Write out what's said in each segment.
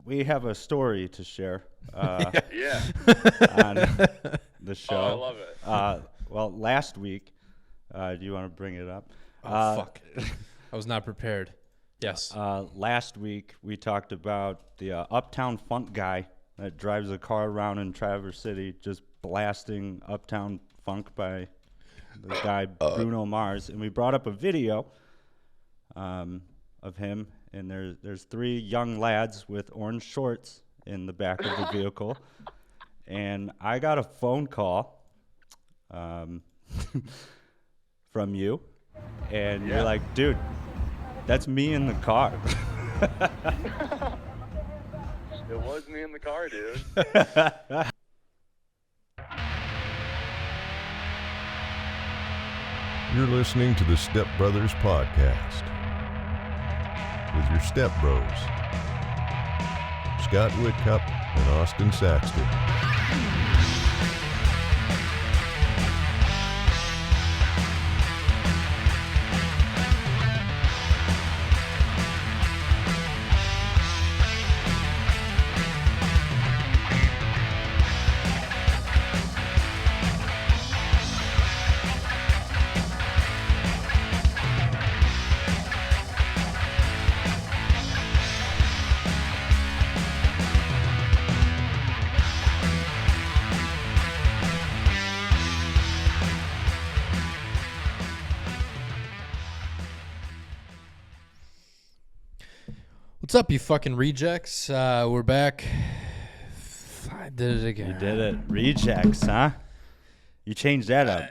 we have a story to share Yeah. on the show. Oh, I love it. Well, last week, do you want to bring it up? Fuck. I was not prepared. Yes. Last week, we talked about the Uptown funk guy that drives a car around in Traverse City just blasting Uptown funk by the guy Bruno Mars. And we brought up a video of him, and there's 3 young lads with orange shorts in the back of the vehicle. And I got a phone call from you, and you're like, dude, that's me in the car. It was me in the car, dude. You're listening to the Stepbrothers podcast with your stepbros, Scott Whitcup and Austin Saxton. What's up, you fucking rejects? We're back. I did it again. You did it. Rejects, huh? You changed that up.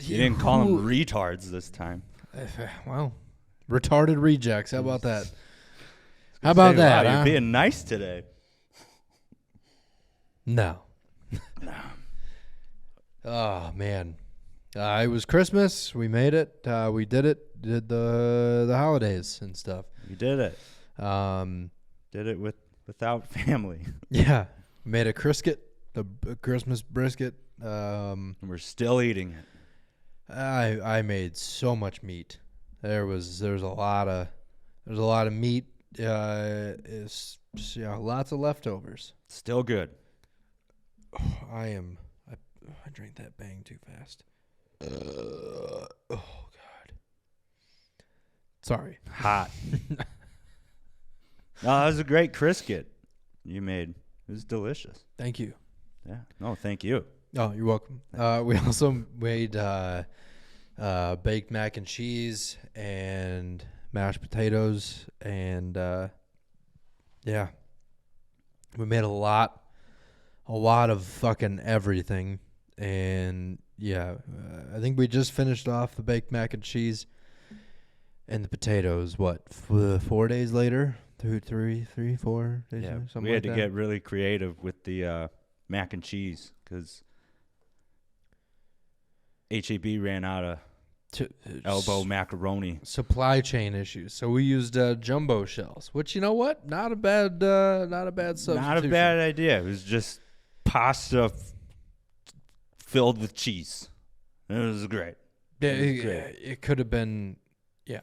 You didn't call them retards this time. Well, retarded rejects. How about that? How about that, wow, huh? You're being nice today. No. Oh, man. It was Christmas. We made it. We did it. Did the holidays and stuff. You did it. Did it without family. Yeah. Made a brisket, a Christmas brisket. And we're still eating it. I made so much meat. There's a lot of meat. Lots of leftovers. Still good. I drank that bang too fast. Oh God. Sorry. Hot. No, that was a great Crisket you made. It was delicious. Thank you. Yeah. No, thank you. Oh, you're welcome. We also made baked mac and cheese and mashed potatoes, and yeah, we made a lot of fucking everything. And yeah, I think we just finished off the baked mac and cheese and the potatoes. What, 4 days later? 4 days, Yeah, something we had like to that. get really creative with the mac and cheese because HEB ran out of elbow macaroni. Supply chain issues. So we used jumbo shells, which, you know what? Not a bad substitution. Not a bad idea. It was just pasta filled with cheese. It was great. Yeah, It was great. it could have been. Yeah,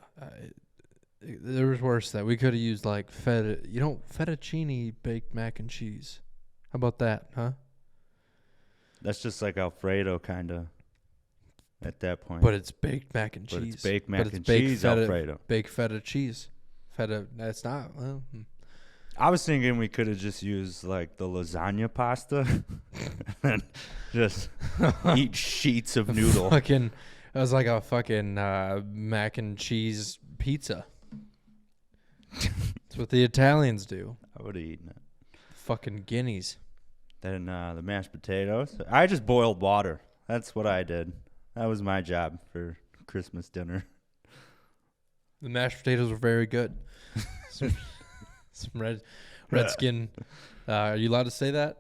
there was worse. That we could have used like fettuccine baked mac and cheese. How about that, huh? That's just like Alfredo kind of at that point. But it's baked mac and But cheese. it's baked mac and baked cheese feta, Alfredo. Baked feta cheese. Feta. That's not. Well. I was thinking we could have just used like the lasagna pasta and just eat sheets of noodle. It was like a fucking mac and cheese pizza. That's what the Italians do. I would have eaten it. Fucking guineas. Then the mashed potatoes. I just boiled water. That's what I did. That was my job for Christmas dinner. The mashed potatoes were very good. Some redskin. Are you allowed to say that?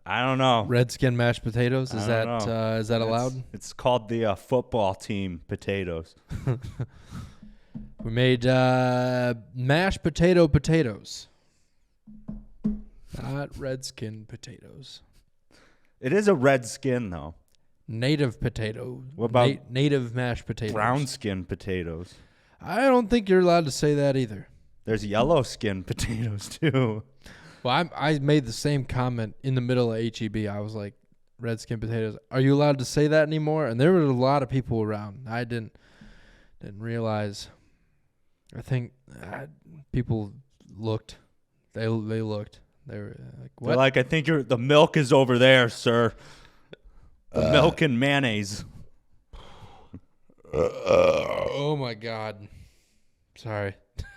I don't know. Redskin mashed potatoes. Is I don't know. is that allowed? It's called the football team potatoes. We made mashed potatoes. Not redskin potatoes. It is a red skin though. Native potato. What about native mashed potatoes? Brown skin potatoes. I don't think you're allowed to say that either. There's yellow skin potatoes too. Well, I made the same comment in the middle of HEB. I was like, red skin potatoes. Are you allowed to say that anymore? And there were a lot of people around. I didn't realize. I think people looked. They looked. They were like, what? They're like, I think the milk is over there, sir. The milk and mayonnaise. Oh my God. Sorry.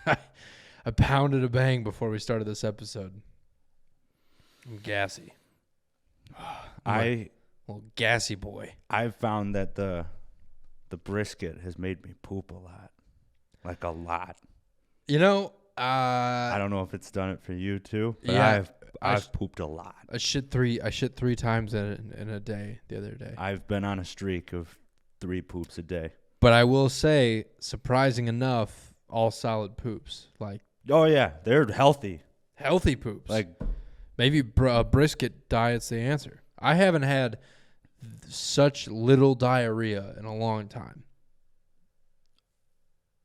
I pounded a bang before we started this episode. I'm gassy. Little gassy boy. I've found that the brisket has made me poop a lot. Like a lot. You know, I don't know if it's done it for you too, but yeah, I've pooped a lot. I shit three times in a day the other day. I've been on a streak of 3 poops a day. But I will say, surprising enough, all solid poops. Like, Oh yeah, they're healthy. healthy poops. Like maybe a brisket diet's the answer. I haven't had such little diarrhea in a long time.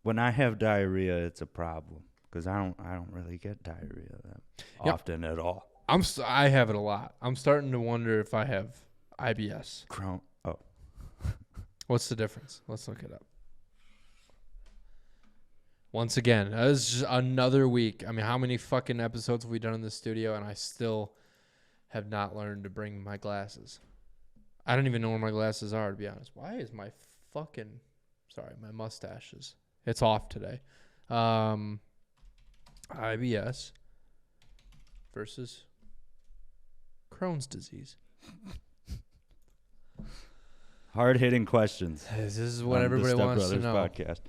when I have diarrhea, it's a problem because I don't really get diarrhea that often at all. I have it a lot. I'm starting to wonder if I have IBS. Crohn. Oh, What's the difference? Let's look it up. Once again, this is just another week. I mean, how many fucking episodes have we done in the studio, and I still have not learned to bring my glasses. I don't even know where my glasses are, to be honest. Why is my my mustache it's off today. IBS versus Crohn's disease. hard-hitting questions. This is what on everybody the wants to Stepbrothers know. podcast.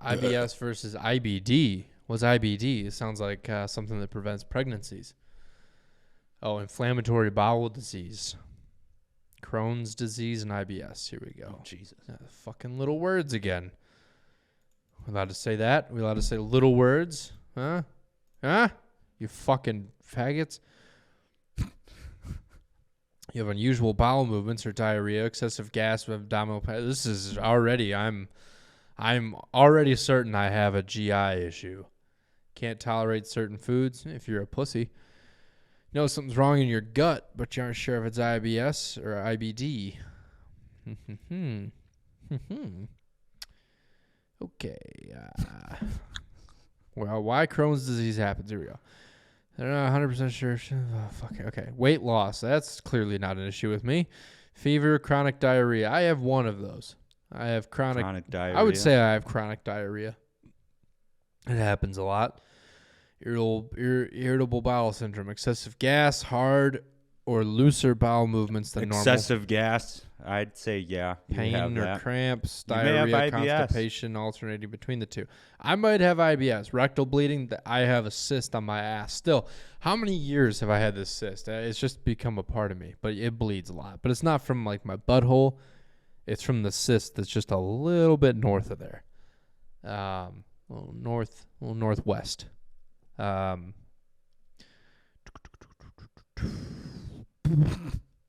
IBS versus IBD. What's IBD? It sounds like something that prevents pregnancies. Oh, inflammatory bowel disease. Crohn's disease and IBS. Here we go. Oh, Jesus. Fucking little words again. We allowed to say that? We allowed to say little words? Huh? Huh? You fucking faggots. You have unusual bowel movements or diarrhea, excessive gas, abdominal pain. This is already, I'm already certain I have a GI issue. Can't tolerate certain foods if you're a pussy. You know something's wrong in your gut, but you aren't sure if it's IBS or IBD. Okay. Well, why Crohn's disease happens. Here we go. They're not 100% sure. Oh, fuck. Okay. Weight loss. That's clearly not an issue with me. Fever, chronic diarrhea. I have one of those. I have chronic diarrhea. I would say I have chronic diarrhea. It happens a lot. Irritable bowel syndrome. Excessive gas, hard or looser bowel movements than normal. Excessive gas. I'd say yeah. You Pain have or that. cramps, You may have diarrhea, IBS. constipation, alternating between the two. I might have IBS, rectal bleeding. I have a cyst on my ass. Still, how many years have I had this cyst? It's just become a part of me, but it bleeds a lot. But it's not from like my butthole. It's from the cyst that's just a little bit north of there, a little northwest.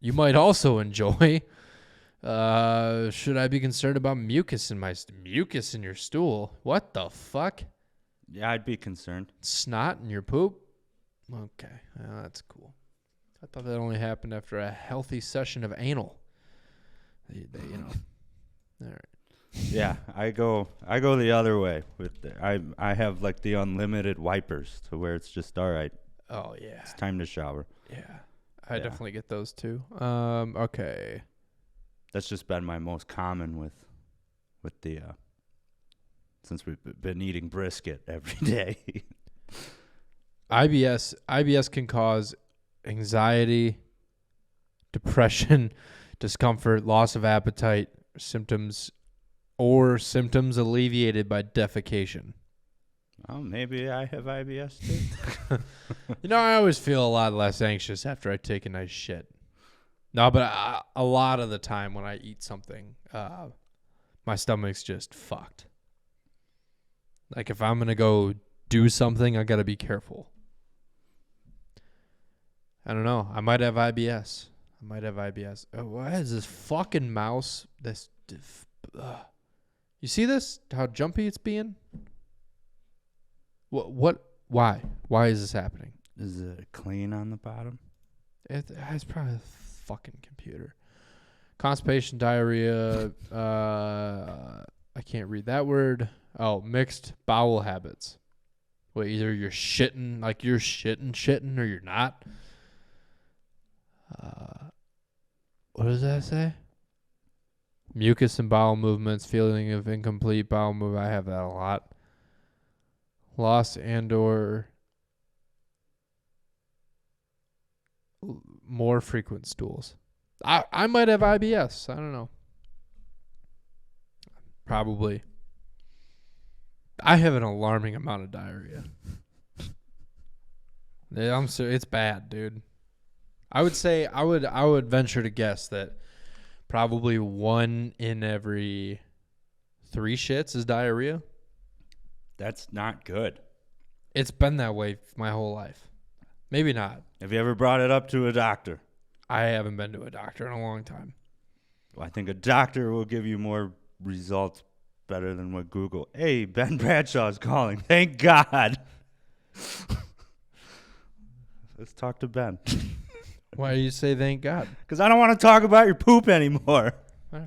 You might also enjoy. Should I be concerned about mucus in your stool? What the fuck? Yeah, I'd be concerned. Snot in your poop? Okay, that's cool. I thought that only happened after a healthy session of anal. They All right. Yeah, I go the other way. I have like the unlimited wipers to where it's just all right. Oh yeah. It's time to shower. Yeah. I Yeah. definitely get those too. Okay. That's just been my most common with the since we've been eating brisket every day. IBS can cause anxiety, depression, discomfort, loss of appetite, symptoms alleviated by defecation. Oh, maybe I have IBS too. I always feel a lot less anxious after I take a nice shit. No, but a lot of the time when I eat something, my stomach's just fucked. Like if I'm going to go do something, I got to be careful. I don't know. I might have IBS. Oh, why is this fucking mouse? You see this? How jumpy it's being? What? Why? Why is this happening? Is it clean on the bottom? It's probably a fucking computer. Constipation, diarrhea. I can't read that word. Oh, mixed bowel habits. Well, either you're shitting, or you're not. What does that say? Mucus and bowel movements, feeling of incomplete bowel movement. I have that a lot. Loss and or more frequent stools. I might have IBS. I don't know. Probably. I have an alarming amount of diarrhea. Yeah, it's bad, dude. I would venture to guess that probably 1 in every 3 shits is diarrhea. That's not good. It's been that way my whole life. Maybe not. Have you ever brought it up to a doctor? I haven't been to a doctor in a long time. Well, I think a doctor will give you more results better than what Google. Hey, Ben Bradshaw's calling. Thank God. Let's talk to Ben. Why do you say thank God? Because I don't want to talk about your poop anymore.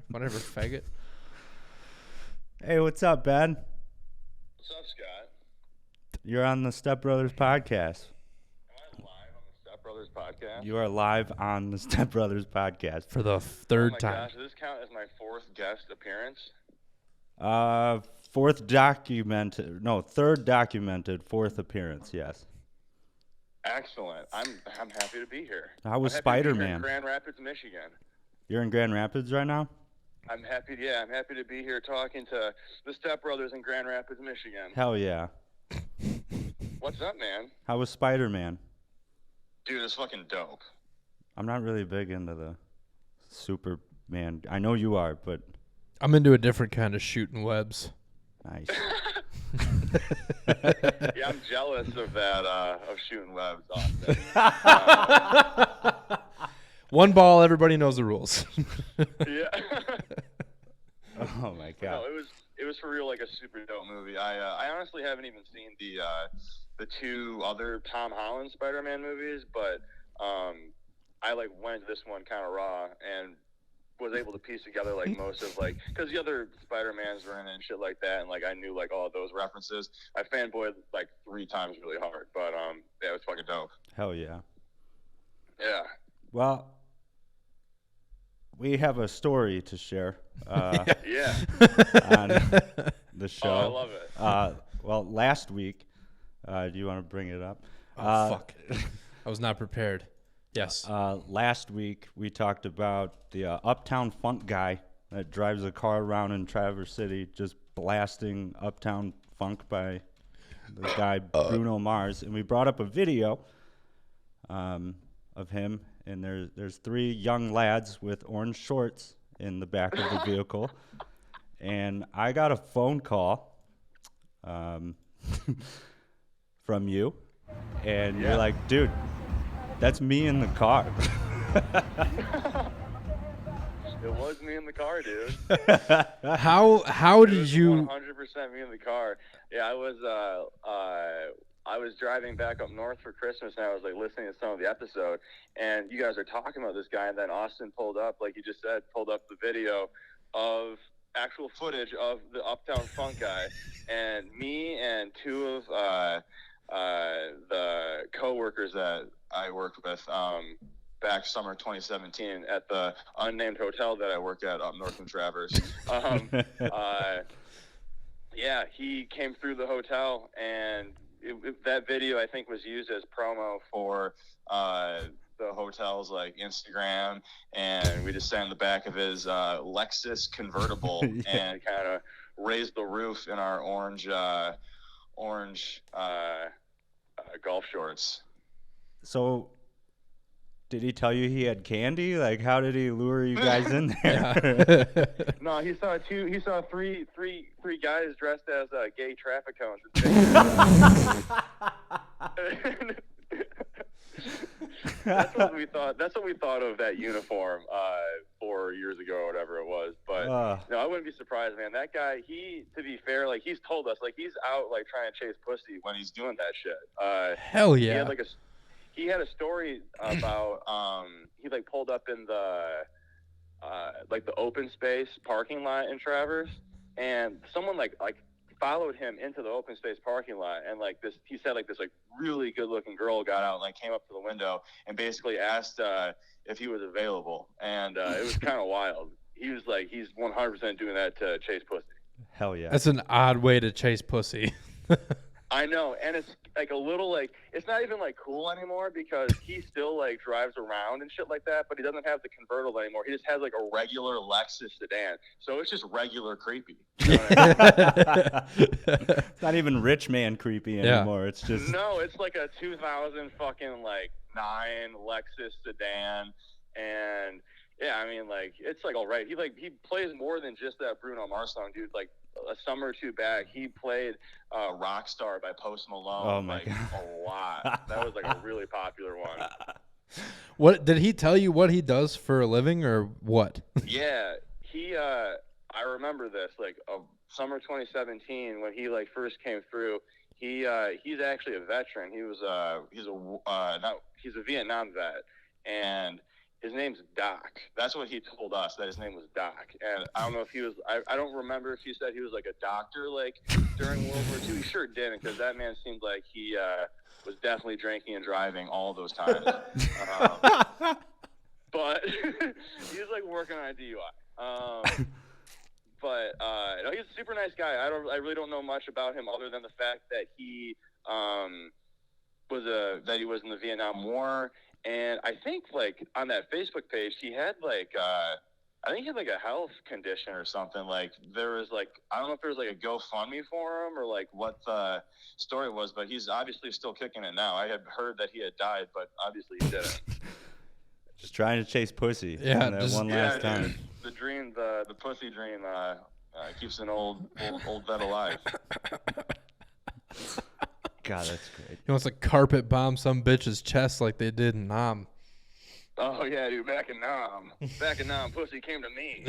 Whatever, faggot. Hey, what's up, Ben? What's up, Scott? You're on the Stepbrothers podcast. Am I live on the Stepbrothers podcast? You are live on the Stepbrothers podcast. For the third oh my time. gosh, does this count as my 4th guest appearance? Third documented, 4th appearance, yes. Excellent. I'm happy to be here. How was I'm happy to be here Spider-Man? in Grand Rapids, Michigan. You're in Grand Rapids right now? I'm happy to be here talking to the Stepbrothers in Grand Rapids, Michigan. Hell yeah. What's up, man? How was Spider-Man? Dude, it's fucking dope. I'm not really big into the Superman. I know you are, but I'm into a different kind of shooting webs. nice. Yeah, I'm jealous of that, of shooting webs, Austin. One ball, everybody knows the rules. Yeah. Oh my god. No, it was for real, like a super dope movie. I honestly haven't even seen the 2 other Tom Holland Spider-Man movies, but I like went this one kind of raw and was able to piece together like most of like, because the other Spider-Mans were in it and shit like that, and like I knew like all of those references. I fanboyed like 3 times really hard, but yeah, it was fucking dope. Hell yeah. Yeah. Well, we have a story to share Yeah. on the show. Oh, I love it. Well, last week, do you want to bring it up? Fuck. I was not prepared. Yes. Last week, we talked about the Uptown funk guy that drives a car around in Traverse City just blasting Uptown funk by the guy Bruno Mars. And we brought up a video of him, and there's 3 young lads with orange shorts in the back of the vehicle. And I got a phone call from you, and you're like, dude, that's me in the car. It was me in the car, dude. How did you? 100% me in the car. Yeah, I was driving back up north for Christmas, and I was like listening to some of the episode, and you guys are talking about this guy, and then Austin pulled up, like you just said, pulled up the video of actual footage of the Uptown Funk guy, and me and 2 of the co-workers that I worked with back summer 2017 at the unnamed hotel that I work at up north in Traverse. Yeah, he came through the hotel, and that video I think was used as promo for the hotel's like Instagram, and we just sat in the back of his Lexus convertible and kind of raised the roof in our orange golf shorts. So Did he tell you he had candy? Like, how did he lure you guys in there? No, he saw three guys dressed as gay traffic cones. That's what we thought. That's what we thought of that uniform 4 years ago or whatever it was. But no, I wouldn't be surprised, man. That guy, to be fair, like he's told us, like he's out like trying to chase pussy when he's doing that shit. Hell yeah. he had a story about he like pulled up in the like the open space parking lot in Traverse, and someone like followed him into the open space parking lot, and like this, he said like this like really good looking girl got out and like came up to the window and basically asked if he was available, and it was kind of wild. He was like, he's 100% doing that to chase pussy. Hell yeah. That's an odd way to chase pussy. I know, and it's like a little like, it's not even like cool anymore because he still like drives around and shit like that, but he doesn't have the convertible anymore. He just has like a regular Lexus sedan, so it's just regular creepy. You know what I mean? It's not even rich man creepy anymore. It's just no, it's like a 2000 fucking like 9 Lexus sedan, and yeah, I mean like it's like all right. He plays more than just that Bruno Mars song, dude. Like a summer or two back, he played Rockstar by Post Malone. Oh my like, God. a lot. That was like a really popular one. What did he tell you what he does for a living or what? Yeah, he I remember this like summer 2017 when he like first came through. He's actually a veteran. He's a Vietnam vet, and his name's Doc. That's what he told us, that his name was Doc. And I don't know if he was, I don't remember if he said he was like a doctor like during World War II. He sure didn't, because that man seemed like he was definitely drinking and driving all those times. But he was like working on a DUI. But no, he's a super nice guy. I really don't know much about him other than the fact that he was in the Vietnam War. And I think, like, on that Facebook page, he had, like, I think he had, like, a health condition or something. Like, there was, like, I don't know if there was, like, a GoFundMe for him or, like, what the story was, but he's obviously still kicking it now. I had heard that he had died, but obviously he didn't. just trying to chase pussy. Yeah, that just- one last time. Dude, the dream, the pussy dream keeps an old vet alive. God, that's great. He wants to carpet bomb some bitch's chest like they did in Nam. Oh, yeah, dude, back in Nam, pussy came to me.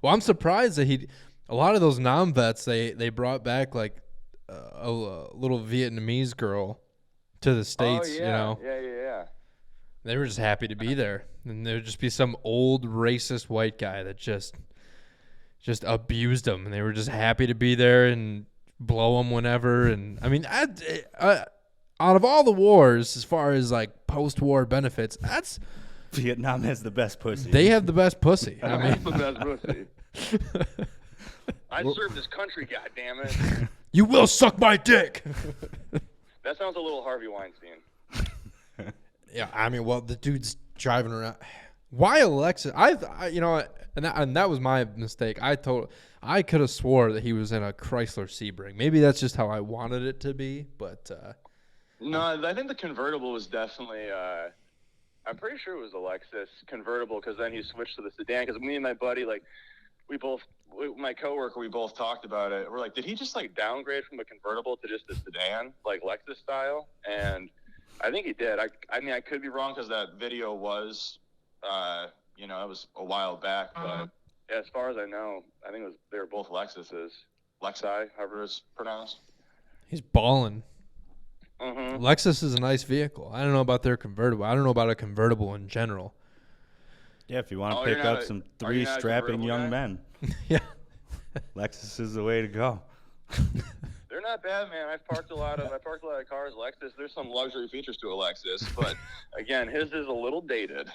Well, I'm surprised that a lot of those Nam vets, they brought back like a little Vietnamese girl to the States, oh, yeah. you know. Yeah. They were just happy to be there. And there would just be some old racist white guy that just abused them, and they were just happy to be there and blow them whenever. And I mean, out of all the wars, as far as like post-war benefits, Vietnam has the best pussy. they have the best pussy. I mean, the best pussy. I serve this country, goddammit. you will suck my dick. That sounds a little Harvey Weinstein. Yeah, I mean, well, the dude's driving around. Why Alexa? And that was my mistake. I could have swore that he was in a Chrysler Sebring. Maybe that's just how I wanted it to be, but No, I think the convertible was definitely. I'm pretty sure it was a Lexus convertible, because then he switched to the sedan. Because me and my buddy, like, my coworker, we both talked about it. We're like, did he just like downgrade from a convertible to just a sedan, like Lexus style? And I think he did. I mean, I could be wrong because that video was, it was a while back. But as far as I know, I think they were both Lexuses. Lexi, however it's pronounced. he's balling. Mm-hmm. Lexus is a nice vehicle. I don't know about their convertible. I don't know about a convertible in general. Yeah, if you want to Oh, pick you're not up a- some are you 3 not a strapping convertible young guy? men, Yeah. Lexus is the way to go. They're not bad, man. I parked a lot of cars. Lexus. There's some luxury features to a Lexus, but again, his is a little dated.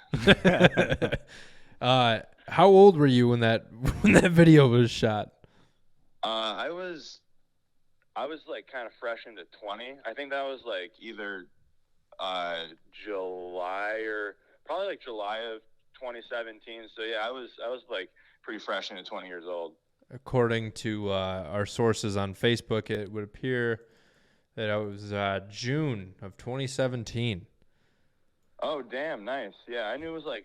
How old were you when that video was shot? I was like kind of fresh into 20. I think that was like either July or probably like July of 2017. So yeah, I was like pretty fresh into 20 years old. According to our sources on Facebook, it would appear that it was June of 2017. Oh, damn, nice. Yeah, I knew it was like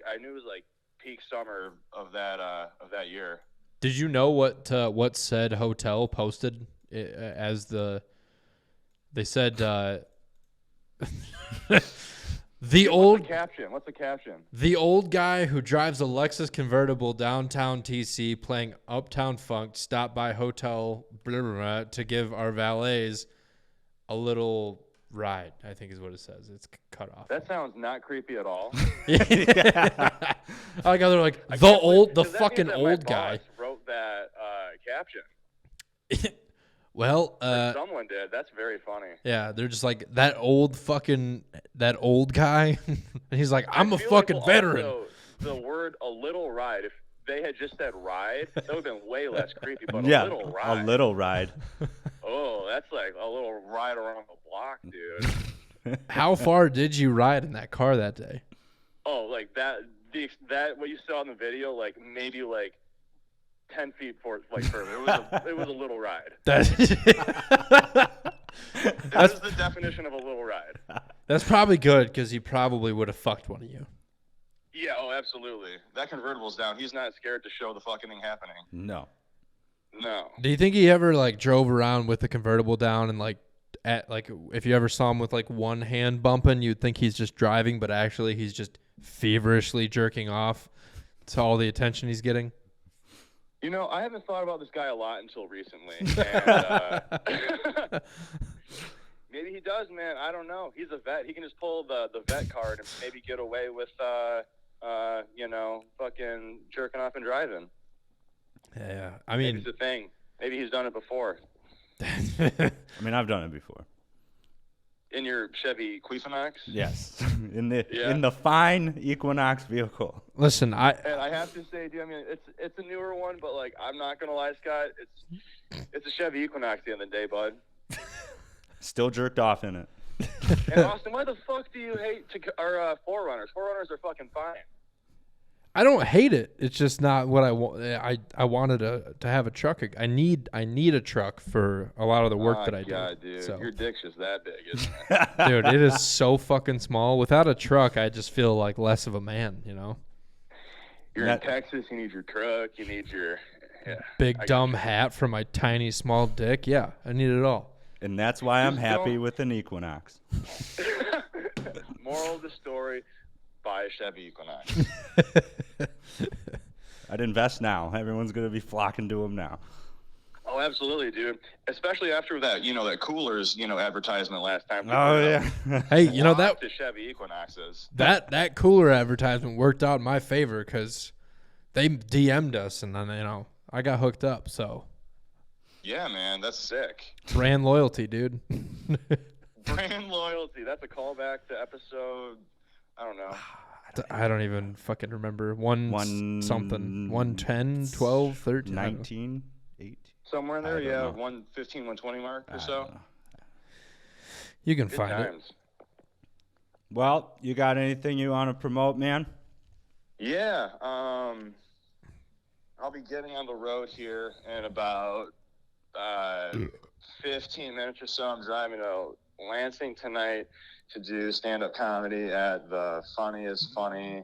peak summer of that year. Did you know what said hotel posted as the? They said What's the caption? The old guy who drives a Lexus convertible downtown TC playing Uptown Funk stopped by hotel blah, blah, blah, to give our valets a little ride, I think is what it says. It's cut off. That sounds not creepy at all. I like how they're like, I the can't believe- old, the 'cause that means fucking that my old guy. boss wrote that caption. Well, Or someone did. That's very funny. yeah, they're just like, that old guy. And he's like, I'm a feel fucking like, veteran. Also, the word "a little ride." If they had just said "ride," that would have been way less creepy. But Yeah, a little ride. a little ride. Oh, that's like a little ride around the block, dude. How far did you ride in that car that day? Oh, like that. That what you saw in the video, like maybe like 10 feet further. It was a little ride. That's That is the definition of a little ride. That's probably good because he probably would have fucked one of you. Yeah, oh, absolutely. That convertible's down. He's not scared to show the fucking thing happening. No. No. Do you think he ever like drove around with the convertible down and like if you ever saw him with like one hand bumping, you'd think he's just driving, but actually he's just feverishly jerking off to all the attention he's getting? You know, I haven't thought about this guy a lot until recently. And, maybe he does, man. I don't know. He's a vet. He can just pull the vet card and maybe get away with, fucking jerking off and driving. Yeah, I mean, maybe it's a thing. Maybe he's done it before. I mean, I've done it before. In your Chevy Equinox? Yes, in the fine Equinox vehicle. Listen, and I have to say, dude, I mean, it's a newer one, but like, I'm not gonna lie, Scott, it's a Chevy Equinox at the end of the day, bud. Still jerked off in it. And Austin, why the fuck do you hate our Forerunners? Forerunners are fucking fine. I don't hate it. It's just not what I want. I wanted to have a truck. I need a truck for a lot of the work that I do. God, dude, so. Your dick's just that big, isn't it? Dude, it is so fucking small. Without a truck, I just feel like less of a man. You know. You're in Texas. You need your truck. You need your big dumb hat for my tiny small dick. Yeah, I need it all. And that's why I'm happy with an Equinox. Moral of the story: buy a Chevy Equinox. I'd invest now. Everyone's going to be flocking to them now. Oh, absolutely, dude. Especially after that, that Coolers, advertisement last time. Oh, yeah. Hey, you know that the Chevy Equinoxes. That Cooler advertisement worked out in my favor because they DM'd us and then I got hooked up. So. Yeah, man, that's sick. Brand loyalty, dude. Brand loyalty. That's a callback to episode. I don't know. I don't even fucking remember. Something. 110, 12, 13. 19, 18. Somewhere in there, yeah. 115, 120 mark or so. You can Good find times. it. Well, you got anything you want to promote, man? Yeah. I'll be getting on the road here in about 15 minutes or so. I'm driving to Lansing tonight to do stand-up comedy at the Funniest Funny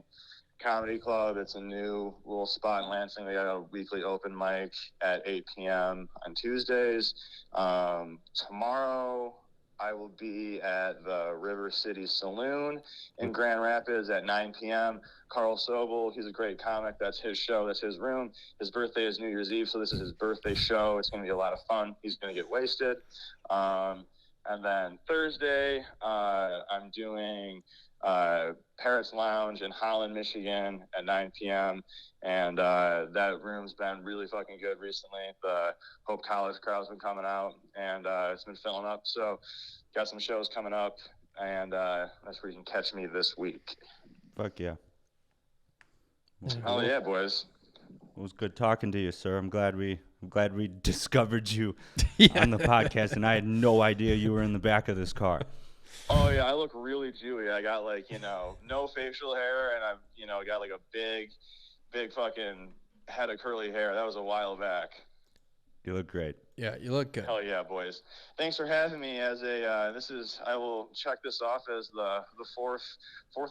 Comedy Club. It's a new little spot in Lansing. They got a weekly open mic at 8 p.m. on Tuesdays. Tomorrow I will be at the River City Saloon in Grand Rapids at 9 p.m. Carl Sobel, he's a great comic. That's his show. That's his room. His birthday is New Year's Eve, so this is his birthday show. It's going to be a lot of fun. He's going to get wasted. And then Thursday, I'm doing Parrots Lounge in Holland, Michigan at 9 p.m. And that room's been really fucking good recently. The Hope College crowd's been coming out, and it's been filling up. So got some shows coming up, and that's where you can catch me this week. Fuck yeah. Oh, yeah, boys. It was good talking to you, sir. I'm glad we discovered you on the podcast, and I had no idea you were in the back of this car. Oh yeah, I look really Jewy. I got no facial hair, and I've got like a big fucking head of curly hair. That was a while back. You look great. Yeah, you look good. Hell yeah, boys. Thanks for having me as I will check this off as the fourth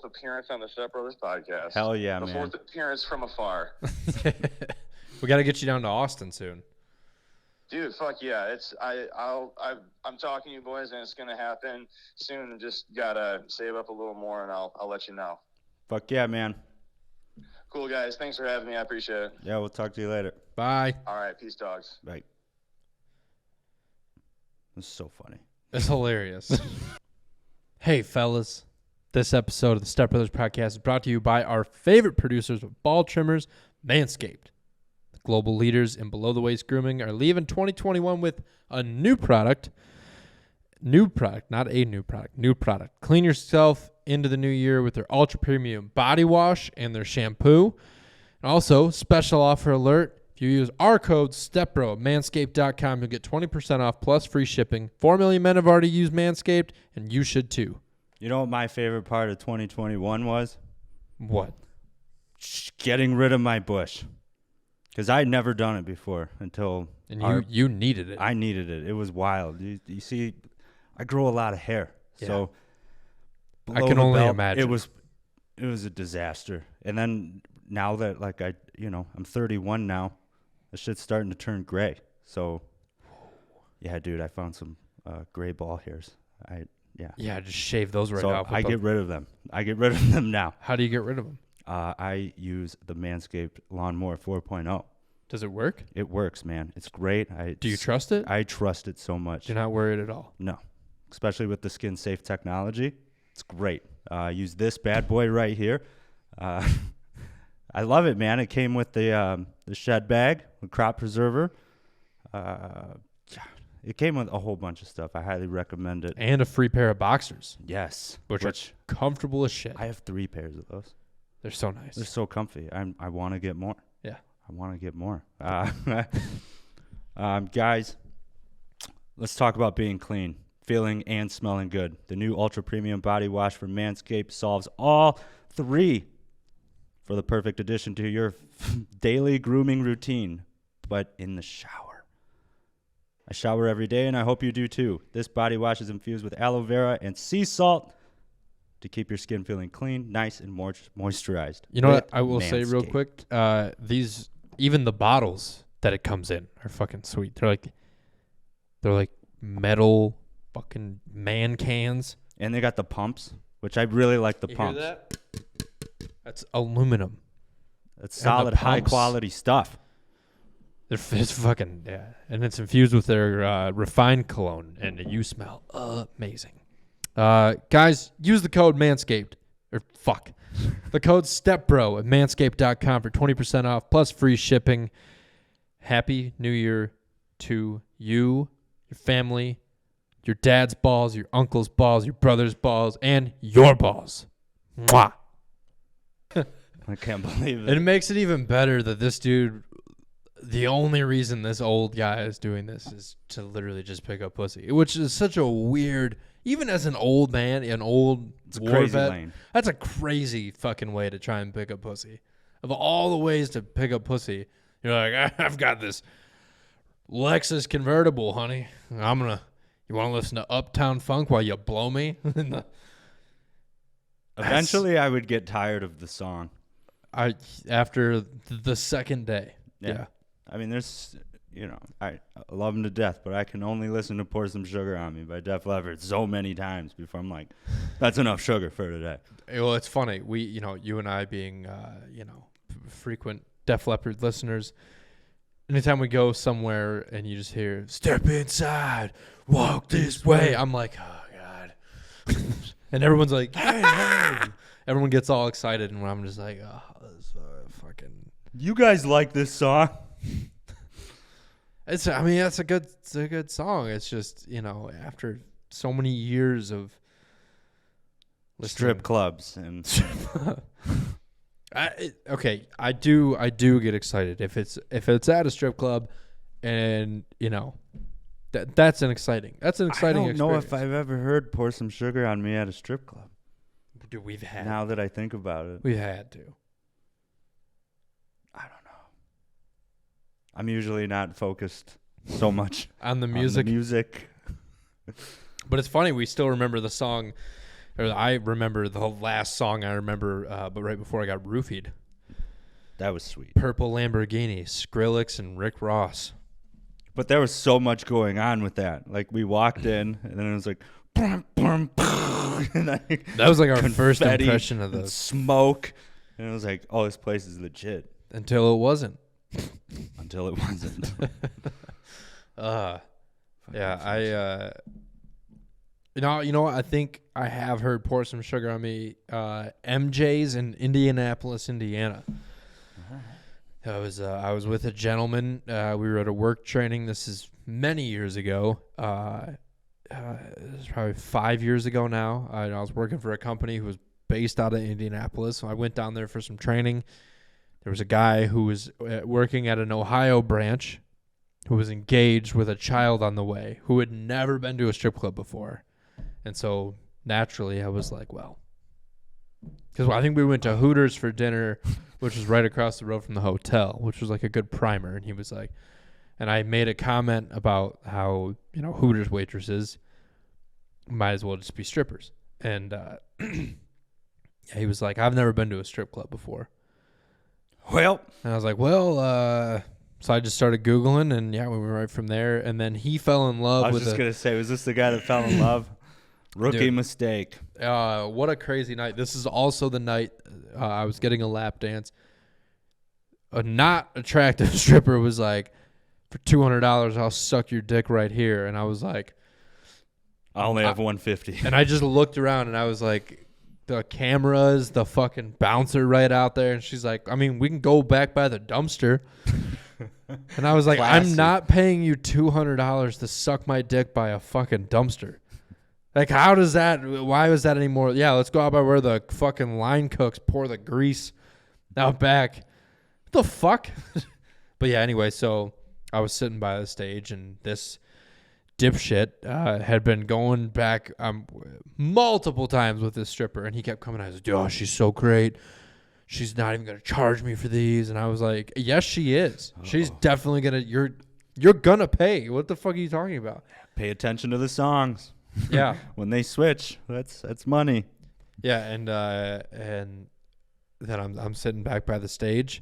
appearance on the Stepbrothers podcast. Hell yeah, man. The fourth appearance from afar. We got to get you down to Austin soon. Dude, fuck yeah. I'm talking to you boys, and it's going to happen soon. Just got to save up a little more, and I'll let you know. Fuck yeah, man. Cool, guys. Thanks for having me. I appreciate it. Yeah, we'll talk to you later. Bye. All right. Peace, dogs. Bye. This is so funny. It's hilarious. Hey, fellas. This episode of the Stepbrothers podcast is brought to you by our favorite producers of ball trimmers, Manscaped. The global leaders in below-the-waist grooming are leaving 2021 with a new product. New product, not a new product. New product. Clean yourself into the new year with their ultra-premium body wash and their shampoo. And also, special offer alert. If you use our code STEPBRO at manscaped.com, you'll get 20% off plus free shipping. 4 million men have already used Manscaped, and you should too. You know what my favorite part of 2021 was? What? Getting rid of my bush. Because I'd never done it before until... And you needed it. I needed it. It was wild. You see, I grow a lot of hair. Yeah. So I can only imagine. It was a disaster. And then now that I'm 31 now, the shit's starting to turn gray. So yeah, dude, I found some gray ball hairs. Yeah, just shave those right off. I get rid of them. I get rid of them now. How do you get rid of them? I use the Manscaped Lawnmower 4.0. Does it work? It works, man. It's great. Do you trust it? I trust it so much. You're not worried at all? No, especially with the skin safe technology. It's great. Use this bad boy right here. I love it, man. It came with the shed bag, the crop preserver. It came with a whole bunch of stuff. I highly recommend it. And a free pair of boxers. Yes. Which are comfortable as shit. I have 3 pairs of those. They're so nice. They're so comfy. I want to get more. Yeah. I want to get more. Guys, let's talk about being clean, feeling and smelling good. The new Ultra Premium Body Wash from Manscaped solves all 3 for the perfect addition to your daily grooming routine, but in the shower. I shower every day, and I hope you do too. This body wash is infused with aloe vera and sea salt to keep your skin feeling clean, nice, and more moisturized. You know what I will say real quick? Even the bottles that it comes in are fucking sweet. They're like metal fucking man cans. And they got the pumps, which I really like the you pumps. Hear that? That's aluminum. That's solid, high quality stuff. It's fucking, yeah. And it's infused with their refined cologne, and you smell amazing. Guys, use the code Manscaped. The code STEPBRO at manscaped.com for 20% off plus free shipping. Happy New Year to you, your family, your dad's balls, your uncle's balls, your brother's balls, and your balls. Mwah. I can't believe it. And it makes it even better that this dude, the only reason this old guy is doing this is to literally just pick up pussy, which is such a weird, even as an old man, an old war vet, lane. That's a crazy fucking way to try and pick up pussy. Of all the ways to pick up pussy, you're like, I've got this Lexus convertible, honey. You want to listen to Uptown Funk while you blow me? Eventually, I would get tired of the song. After the second day. Yeah. I mean, there's, I love him to death, but I can only listen to Pour Some Sugar on Me by Def Leppard so many times before I'm like, that's enough sugar for today. Well, it's funny. We, you and I being, frequent Def Leppard listeners, anytime we go somewhere and you just hear, step inside, walk this way, I'm like, oh, God. And everyone's like, hey. Everyone gets all excited, and I'm just like, oh, this fucking... You guys like this song? That's a good song. It's just, after so many years of strip clubs and I do get excited if it's at a strip club, and that's an exciting I don't experience. know if I've ever heard Pour Some Sugar on Me at a strip club. Dude, we've had. Now that I think about it, we had to. I don't know. I'm usually not focused so much on the music. But it's funny, we still remember the song, or I remember the last song I remember, but right before I got roofied. That was sweet. Purple Lamborghini, Skrillex and Rick Ross. But there was so much going on with that. Like, we walked in, and then it was like, boom, boom, boom, and that was like our first impression of the smoke. And it was like, oh, this place is legit. Until it wasn't. Until it wasn't. Yeah, You know what? I think I have heard Pour Some Sugar on Me. MJ's in Indianapolis, Indiana. I was with a gentleman. We were at a work training. This is many years ago. It was probably 5 years ago now. I was working for a company who was based out of Indianapolis. So I went down there for some training. There was a guy who was working at an Ohio branch who was engaged with a child on the way who had never been to a strip club before. And so naturally I was like, well, because I think we went to Hooters for dinner, which was right across the road from the hotel, which was like a good primer. And he was like, and I made a comment about how, Hooters waitresses might as well just be strippers. And he was like, I've never been to a strip club before. Well, and I was like, so I just started Googling, and we went right from there. And then he fell in love with I was just going to say, was this the guy that fell in love? Rookie mistake. What a crazy night. This is also the night I was getting a lap dance. A not attractive stripper was like, for $200, I'll suck your dick right here. And I was like, I only have $150. And I just looked around, and I was like, the cameras, the fucking bouncer right out there. And she's like, I mean, we can go back by the dumpster. And I was like, Classy. I'm not paying you $200 to suck my dick by a fucking dumpster. Like, how does that, why was that anymore? Yeah, let's go out by where the fucking line cooks pour the grease out back. What the fuck? But yeah, anyway, so I was sitting by the stage, and this dipshit had been going back multiple times with this stripper, and he kept coming. I was like, oh, she's so great. She's not even going to charge me for these. And I was like, yes, she is. Uh-oh. She's definitely going to, you're going to pay. What the fuck are you talking about? Pay attention to the songs. Yeah. When they switch, that's money. Yeah, and then I'm sitting back by the stage.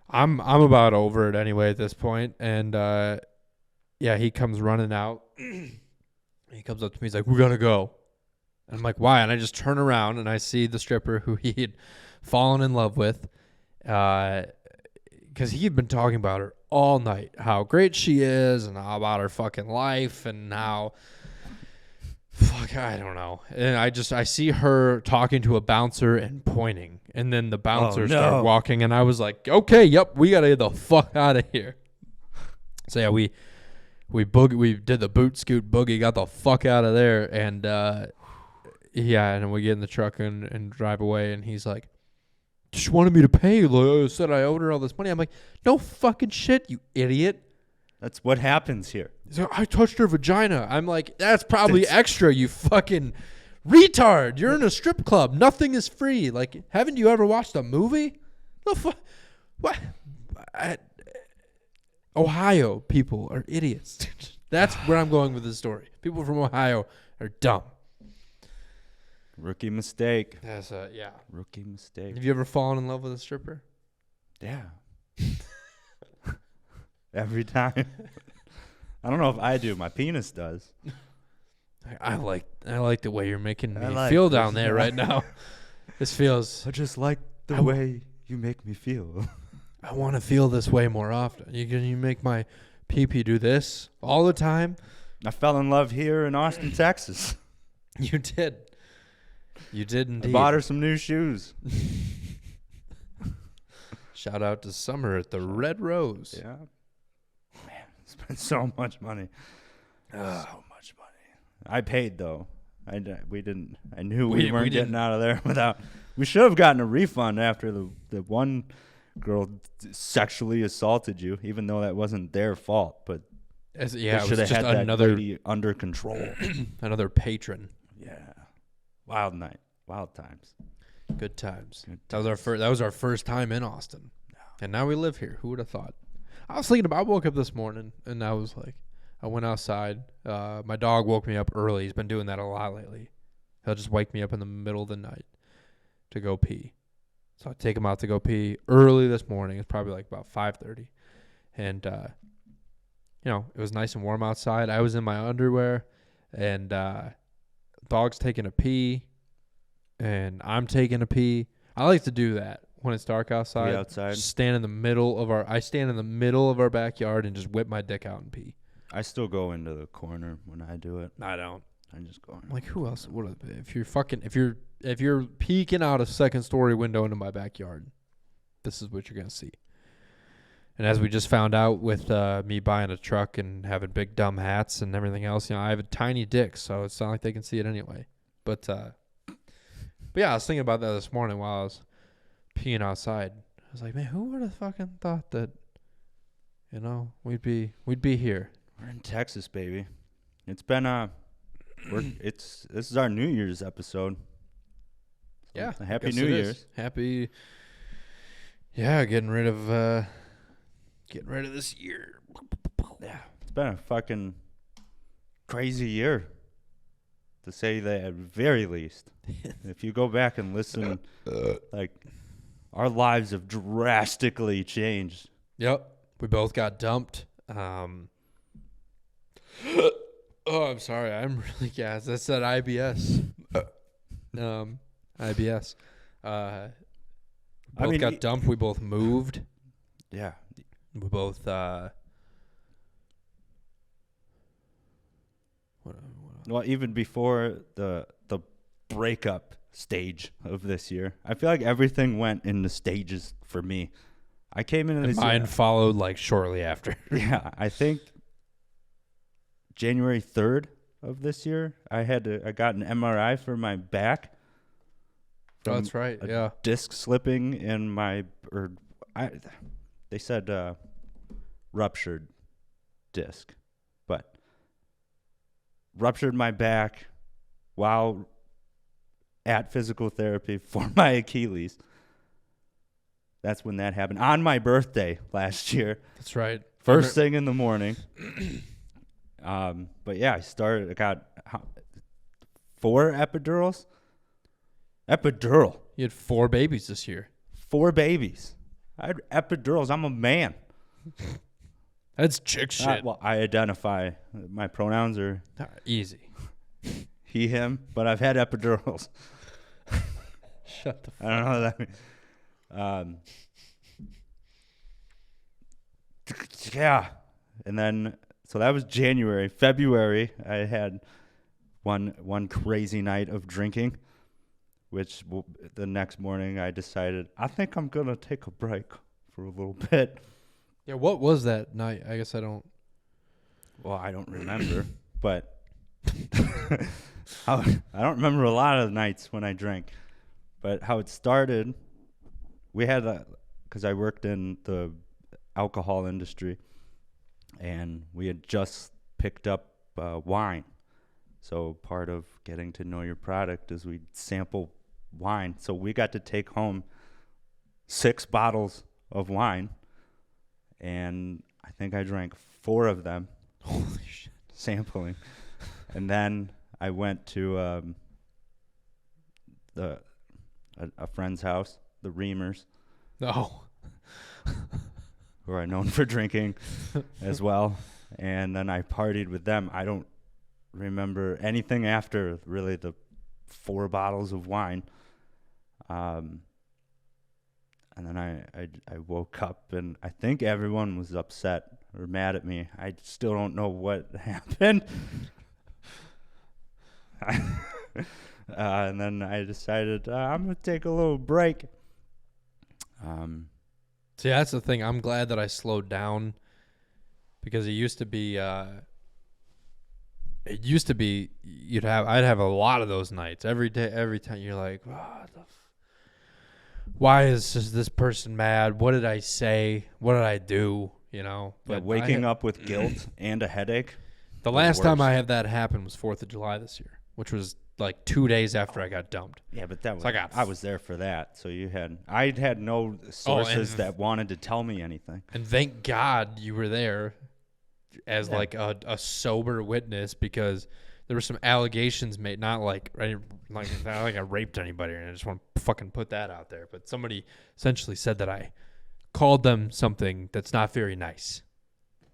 I'm about over it anyway at this point, and he comes running out. He comes up to me. He's like, "We're gonna go." And I'm like, "Why?" And I just turn around and I see the stripper who he had fallen in love with, because he had been talking about her all night, how great she is, and how about her fucking life, and how. Fuck, I don't know. And I see her talking to a bouncer and pointing. And then the bouncer started walking, and I was like, okay, yep, we got to get the fuck out of here. So, yeah, we did the boot scoot boogie, got the fuck out of there. And, and then we get in the truck and drive away. And he's like, just wanted me to pay. Like, said I owed her all this money. I'm like, no fucking shit, you idiot. That's what happens here. So I touched her vagina. I'm like, that's probably extra, you fucking retard. You're in a strip club. Nothing is free. Like, haven't you ever watched a movie? What? Ohio people are idiots. That's where I'm going with this story. People from Ohio are dumb. Rookie mistake. That's yeah. Rookie mistake. Have you ever fallen in love with a stripper? Yeah. Every time. I don't know if I do. My penis does. I like the way you're making me feel down there right now. This feels. I just like the way you make me feel. I want to feel this way more often. You make my pee-pee do this all the time? I fell in love here in Austin, Texas. You did. You did indeed. I bought her some new shoes. Shout out to Summer at the Red Rose. Yeah. Man, spent so much money. So much money. I paid though. I knew we weren't getting out of there without. We should have gotten a refund after the one girl sexually assaulted you, even though that wasn't their fault. But it was had just that another lady under control. Another patron. Yeah. Wild night. Wild times. Good times. That was our first time in Austin. And now we live here. Who would have thought? I was thinking about, I woke up this morning and I was like, I went outside. My dog woke me up early. He's been doing that a lot lately. He'll just wake me up in the middle of the night to go pee. So I take him out to go pee early this morning. It's probably like about 5:30. And, it was nice and warm outside. I was in my underwear and dog's taking a pee and I'm taking a pee. I like to do that when it's dark outside. Outside. Just stand in the middle of our backyard and just whip my dick out and pee. I still go into the corner when I do it. I don't. I just go. I'm like, who else? If you're peeking out a second story window into my backyard, this is what you're gonna see. And as we just found out with me buying a truck and having big dumb hats and everything else, I have a tiny dick, so it's not like they can see it anyway. But yeah, I was thinking about that this morning while I was peeing outside. I was like, man, who would have fucking thought that, we'd be here. We're in Texas, baby. It's been this is our New Year's episode. Yeah. Happy New Year's. Happy. Yeah, getting rid of this year. Yeah, it's been a fucking crazy year, to say the at very least. If you go back and listen, like, our lives have drastically changed. Yep. We both got dumped. Oh, I'm sorry. I'm really gassed. That's that IBS. IBS. Both got dumped. We both moved. Yeah. We both. Well, even before the breakup stage of this year, I feel like everything went in the stages for me. I came into this mine year, followed like shortly after. Yeah, I think January 3rd of this year, I got an MRI for my back. Oh, that's right. Yeah. Disc slipping in they said ruptured disc, but ruptured my back while at physical therapy for my Achilles. That's when that happened. On my birthday last year. That's right. First thing in the morning. But yeah, I got 4 epidurals. Epidural. You had 4 babies this year. 4 babies. I had epidurals. I'm a man. That's chick shit. Well, I identify. My pronouns are easy. He, him, but I've had epidurals. Shut the fuck up. I don't know what that means. Yeah. And then, so that was January. February, I had one crazy night of drinking, which the next morning I decided, I think I'm going to take a break for a little bit. Yeah, what was that night? I guess I don't. Well, I don't remember, but I don't remember a lot of the nights when I drank. But how it started, we had because I worked in the alcohol industry, and we had just picked up wine. So part of getting to know your product is we sample wine. So we got to take home 6 bottles of wine, and I think I drank 4 of them. Holy shit. Sampling. And then I went to a friend's house, the Reamers. No. Who are known for drinking as well. And then I partied with them. I don't remember anything after really the 4 bottles of wine. And then I woke up, and I think everyone was upset or mad at me. I still don't know what happened. And then I decided I'm going to take a little break. See, that's the thing. I'm glad that I slowed down, because it used to be I'd have a lot of those nights every day, every time. You're like, why is this person mad? What did I say? What did I do? But waking up with guilt and a headache. The last time I had that happen was 4th of July this year, which was like 2 days after I got dumped. Yeah, but that was So I was there for that. So I had no sources that wanted to tell me anything. And thank God you were there as like a sober witness, because there were some allegations made, not like I raped anybody, and I just want to fucking put that out there. But somebody essentially said that I called them something that's not very nice.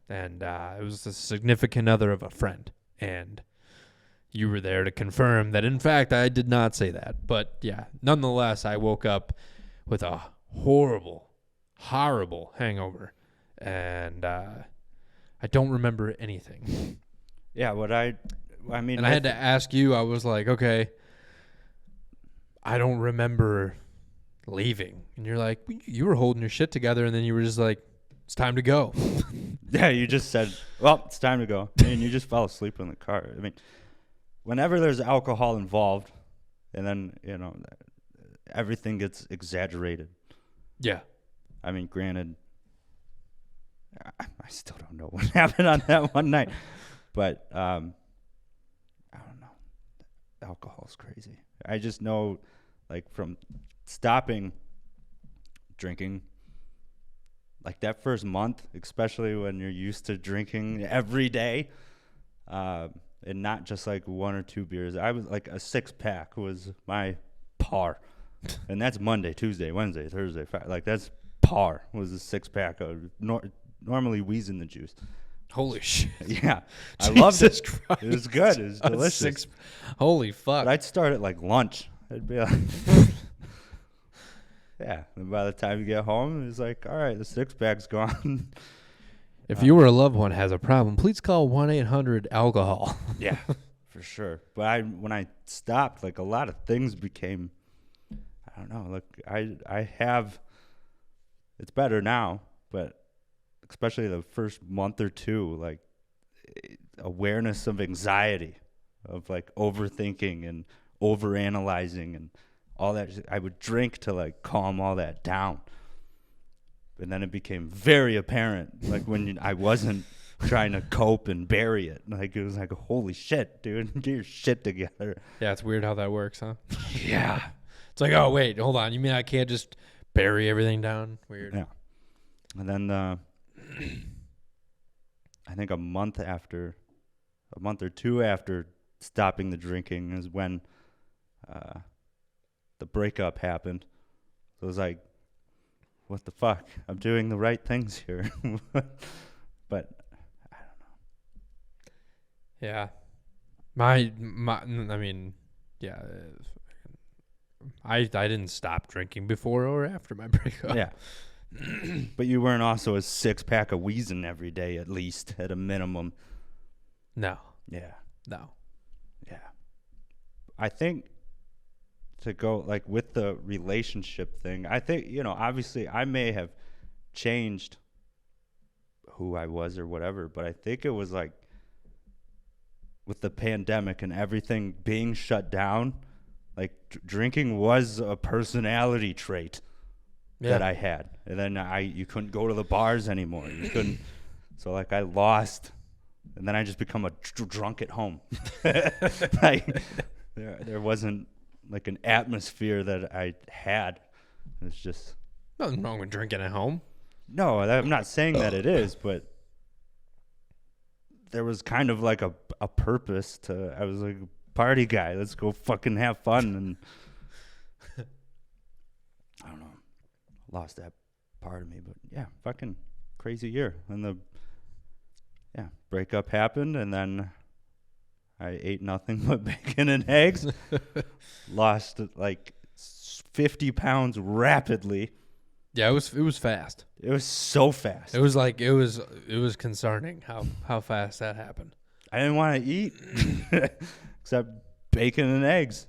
And it was a significant other of a friend. And you were there to confirm that, in fact, I did not say that. But yeah, nonetheless, I woke up with a horrible hangover. And I don't remember anything. Yeah, I mean, and I had to ask you. I was like, okay, I don't remember leaving, and you're like, you were holding your shit together, and then you were just like, it's time to go. Yeah, you just said, well, it's time to go. And you just fell asleep in the car. I mean, whenever there's alcohol involved, and then, everything gets exaggerated. Yeah. I mean, granted, I still don't know what happened on that one night. But, I don't know. Alcohol's crazy. I just know, like, from stopping drinking, like that first month, especially when you're used to drinking every day, and not just like 1 or 2 beers. I was like a 6-pack was my par, and that's Monday, Tuesday, Wednesday, Thursday, Friday. Like that's par was a 6-pack of normally wheezing the juice. Holy shit! Yeah, I loved it. Christ. It was good. It was delicious. Holy fuck! But I'd start at like lunch. I'd be like. Yeah, and by the time you get home, it's like, all right, the 6-pack's gone. If you or a loved one has a problem, please call 1-800-ALCOHOL. Yeah, for sure. But when I stopped, like a lot of things became, I don't know. Look, I have, it's better now, but especially the first month or two, like awareness of anxiety, of like overthinking and overanalyzing and all that. I would drink to like calm all that down. And then it became very apparent, like when I wasn't trying to cope and bury it. Like it was like, holy shit, dude, get your shit together. Yeah, it's weird how that works, huh? Yeah. It's like, oh, wait, hold on. You mean I can't just bury everything down? Weird. Yeah. And then I think a month or 2 after stopping the drinking is when the breakup happened. So it was like, what the fuck? I'm doing the right things here. But I don't know. Yeah. I mean, yeah. I didn't stop drinking before or after my breakup. Yeah. But you weren't also a 6-pack of wheezing every day, at least, at a minimum. No. Yeah. No. Yeah. I think to go like with the relationship thing, I think, obviously I may have changed who I was or whatever, but I think it was like with the pandemic and everything being shut down, like drinking was a personality trait that I had. And then you couldn't go to the bars anymore. You couldn't. So like I lost, and then I just become a drunk at home. Like there wasn't like an atmosphere that I had. It's just nothing wrong with drinking at home. No, I'm not saying that it is, but there was kind of like a purpose to. I was like a party guy. Let's go fucking have fun, and I don't know. Lost that part of me, but yeah, fucking crazy year. And the breakup happened, and then I ate nothing but bacon and eggs. Lost like 50 pounds rapidly. Yeah, it was fast. It was so fast. It was like it was concerning how fast that happened. I didn't want to eat except bacon and eggs.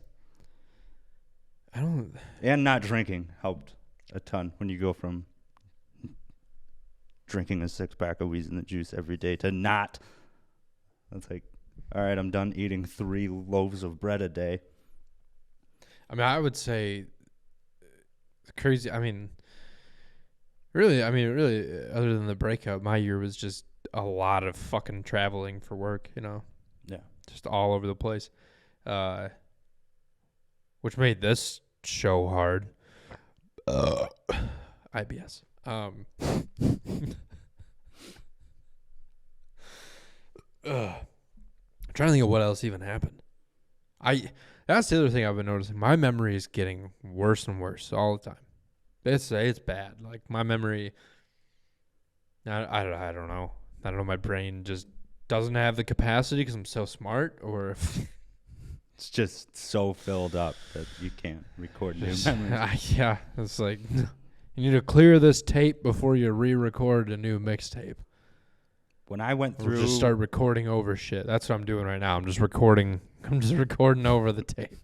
And not drinking helped a ton when you go from drinking a 6-pack of wheezing the juice every day to not. That's like, all right, I'm done eating 3 loaves of bread a day. I mean, I would say crazy. Really, other than the breakup, my year was just a lot of fucking traveling for work, Yeah. Just all over the place. Which made this show hard. IBS. I'm trying to think of what else even happened. That's the other thing I've been noticing. My memory is getting worse and worse all the time. It's bad. Like my memory, I don't know. I don't know. My brain just doesn't have the capacity because I'm so smart, or if it's just so filled up that you can't record new memories. Yeah, it's like you need to clear this tape before you re-record a new mixtape. when I went Or through, just start recording over shit. That's what I'm doing right now. I'm just recording over the tape.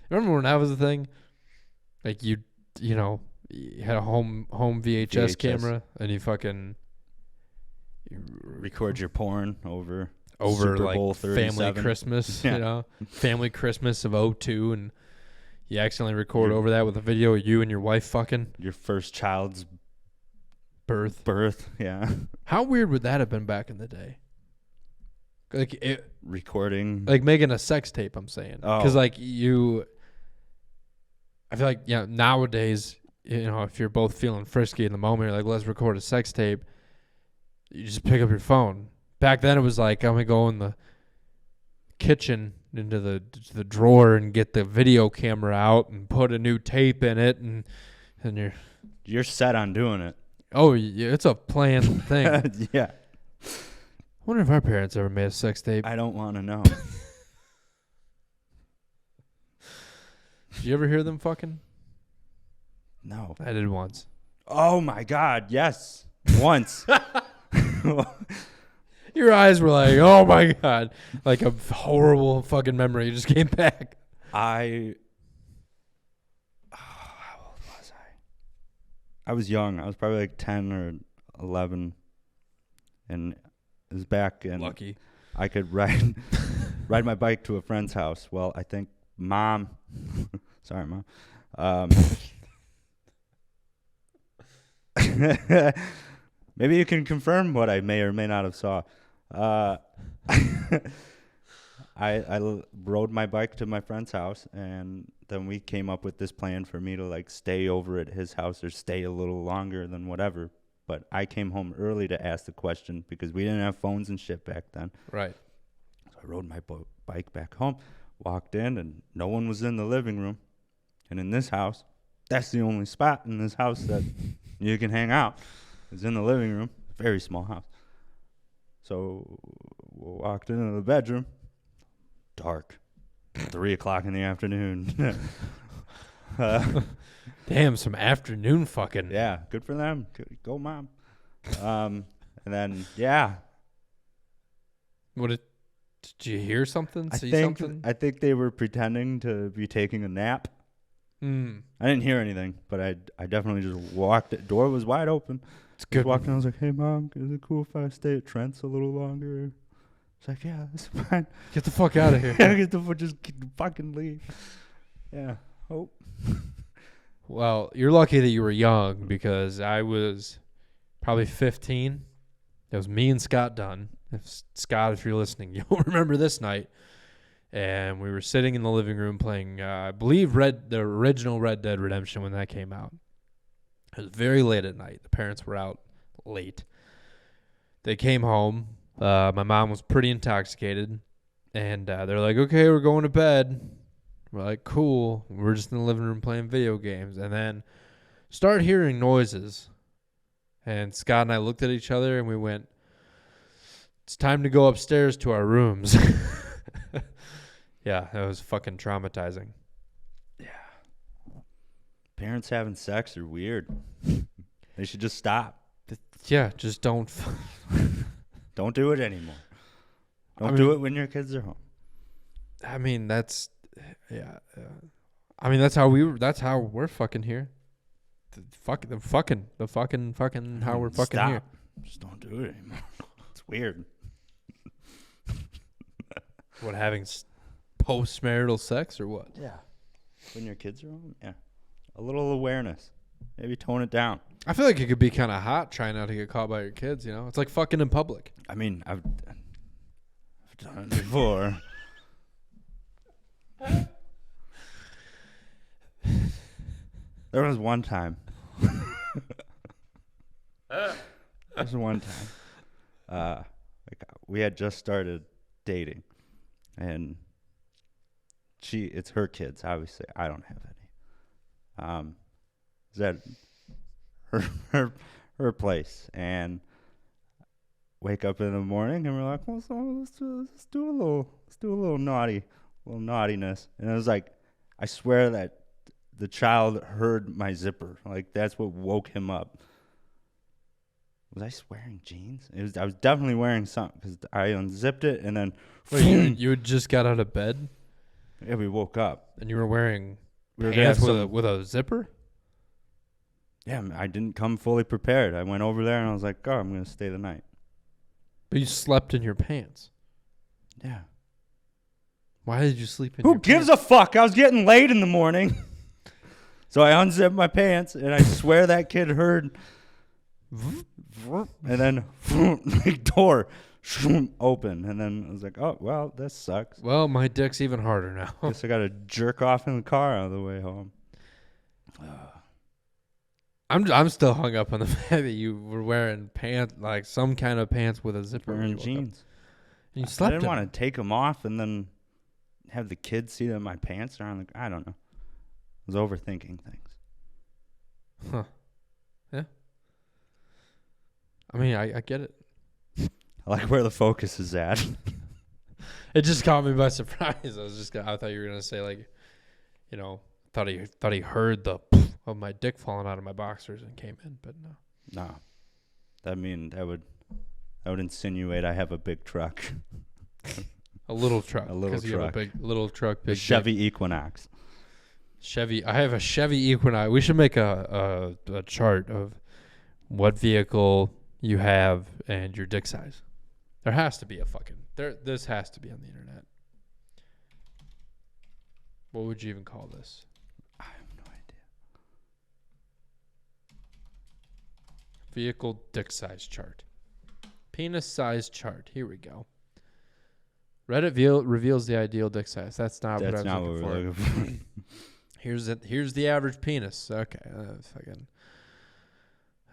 Remember when that was the thing? Like you had a home VHS camera and you fucking record your porn over over Super like Bowl family 37. Christmas, Yeah. Family Christmas of '02, and you accidentally record over that with a video of you and your wife fucking your first child's birth. Yeah. How weird would that have been back in the day? Recording. Like making a sex tape, I'm saying. Because I feel like nowadays, if you're both feeling frisky in the moment, you're like, let's record a sex tape. You just pick up your phone. Back then, it was like, I'm going to go in the kitchen into the drawer and get the video camera out and put a new tape in it. And you're set on doing it. Oh, yeah, it's a planned thing. Yeah. I wonder if our parents ever made a sex tape. I don't want to know. Did you ever hear them fucking? No. I did once. Oh, my God. Yes. Once. Your eyes were like, oh, my God. Like a horrible fucking memory just came back. How old was I? I was young. I was probably like 10 or 11. And it was back in. Lucky. I could ride my bike to a friend's house. Well, I think Mom. Sorry, Mom. Maybe you can confirm what I may or may not have saw. I rode my bike to my friend's house, and then we came up with this plan for me to like stay over at his house or stay a little longer than whatever. But I came home early to ask the question because we didn't have phones and shit back then. Right. So I rode my bike back home, walked in, and no one was in the living room. And in this house, that's the only spot in this house that you can hang out. It's in the living room. Very small house. So we walked into the bedroom. Dark. 3 o'clock in the afternoon. Damn, some afternoon fucking. Yeah, good for them. Go, Mom. And then, yeah. Did you hear something? See something? I think they were pretending to be taking a nap. I didn't hear anything, but I definitely just walked. The door was wide open. It's good. Just walked in. I was like, "Hey, Mom, is it cool if I stay at Trent's a little longer?" She's like, "Yeah, that's fine. Get the fuck out of here." Yeah, just fucking leave. Yeah. Oh. Well, you're lucky that you were young because I was probably 15. It was me and Scott Dunn. Scott, if you're listening, you'll remember this night. And we were sitting in the living room playing, I believe, the original Red Dead Redemption when that came out. It was very late at night. The parents were out late. They came home. My mom was pretty intoxicated. And they're like, okay, we're going to bed. We're like, cool. We're just in the living room playing video games. And then start hearing noises. And Scott and I looked at each other and we went, it's time to go upstairs to our rooms. Yeah, that was fucking traumatizing. Yeah. Parents having sex are weird. They should just stop. Yeah, just don't. Don't do it anymore. Don't do it when your kids are home. I mean, that's, yeah. I mean, that's how we're fucking here. The fucking how we're fucking Stop. here. Just don't do it anymore. It's weird. What, having post-marital sex or what? Yeah. When your kids are home? Yeah. A little awareness. Maybe tone it down. I feel like it could be kind of hot trying not to get caught by your kids, you know? It's like fucking in public. I mean, I've done it before. There was one time. We had just started dating, and it's her kids. Obviously, I don't have any. Is that her place? And wake up in the morning, and we're like, well, so let's do a little naughtiness. And it was like, I swear that the child heard my zipper. Like, that's what woke him up. Was I wearing jeans? I was definitely wearing something because I unzipped it and then. Wait, you had just got out of bed Yeah, we woke up. and you were wearing We were pants gonna have with a zipper? Yeah, I didn't come fully prepared. I went over there and I was like, "Oh, I'm gonna stay the night." But you slept in your pants. Yeah. Why did you sleep in Who your gives pants? a fuck? I was getting late in the morning. So I unzipped my pants, and I swear that kid heard. And then the door open. And then I was like, oh, well, this sucks. Well, my dick's even harder now. Guess I got to jerk off in the car on the way home. I'm still hung up on the fact that you were wearing pants, like some kind of pants with a zipper. when Wearing you woke up. jeans. And you I slept didn't in want to take them off and then have the kids see that my pants are on the. I don't know. I was overthinking things. Huh. Yeah. I mean, I get it. I like where the focus is at. It just caught me by surprise. I thought you were gonna say like, thought he heard the of my dick falling out of my boxers and came in, but no. No. That would insinuate I have a big truck. A little truck. A little 'cause you have a truck. little truck. A Big Chevy Equinox. Chevy. I have a Chevy Equinox. We should make a chart of what vehicle you have and your dick size. There has to be this has to be on the internet. What would you even call this? I have no idea. Vehicle dick size chart. Penis size chart. Here we go. Reddit reveals the ideal dick size. That's not what I was looking for. Here's the average penis. Okay.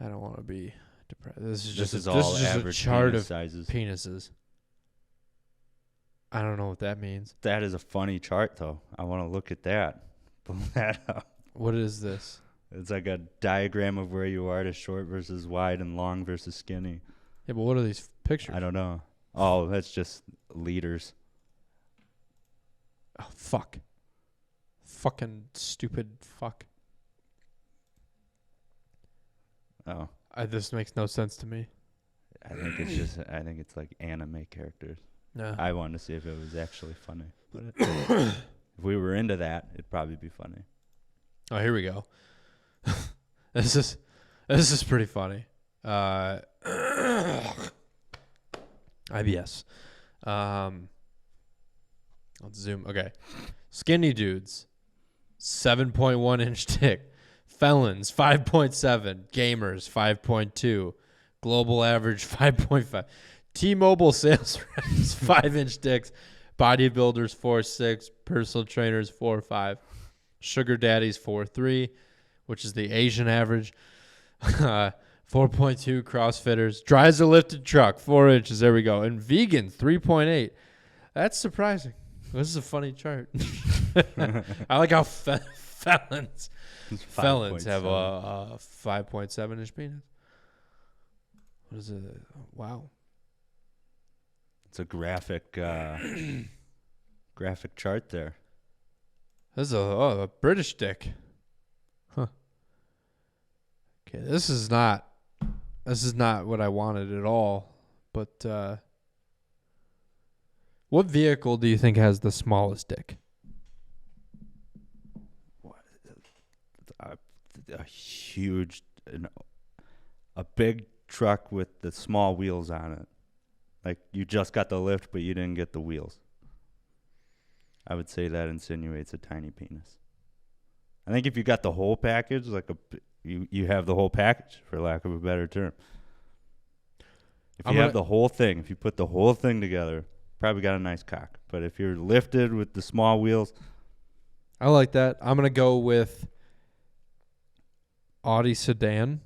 I don't want to be depressed. This is just a chart of sizes. penises. I don't know what that means. That is a funny chart, though. I want to look at that. Pull that up. What is this? It's like a diagram of where you are to short versus wide and long versus skinny. Yeah, but what are these pictures? I don't know. Oh, that's just liters. Oh, fuck. Fucking stupid fuck. Oh, This makes no sense to me. I think it's like anime characters. No. I wanted to see if it was actually funny. But if we were into that, it'd probably be funny. Oh, here we go. This is pretty funny. IBS. Let's zoom. Okay. Skinny dudes, 7.1 inch dick. Felons, 5.7. Gamers, 5.2. Global average, 5.5. T-Mobile sales reps, 5 inch dicks. Bodybuilders, 4.6. Personal trainers, 4.5. Sugar daddies, 4.3, which is the Asian average. 4.2 CrossFitters. Drives a lifted truck, 4 inches. There we go. And vegans, 3.8. That's surprising. This is a funny chart. I like how felons have a 5.7 inch penis. What is it? Wow. It's a graphic chart there. This is a British dick. Huh. Okay, this is not what I wanted at all. But what vehicle do you think has the smallest dick? A huge, a big truck with the small wheels on it. Like you just got the lift, but you didn't get the wheels. I would say that insinuates a tiny penis. I think if you got the whole package, like you have the whole package, for lack of a better term. If you have the whole thing, if you put the whole thing together, probably got a nice cock. But if you're lifted with the small wheels, I like that. I'm gonna go with Audi sedan.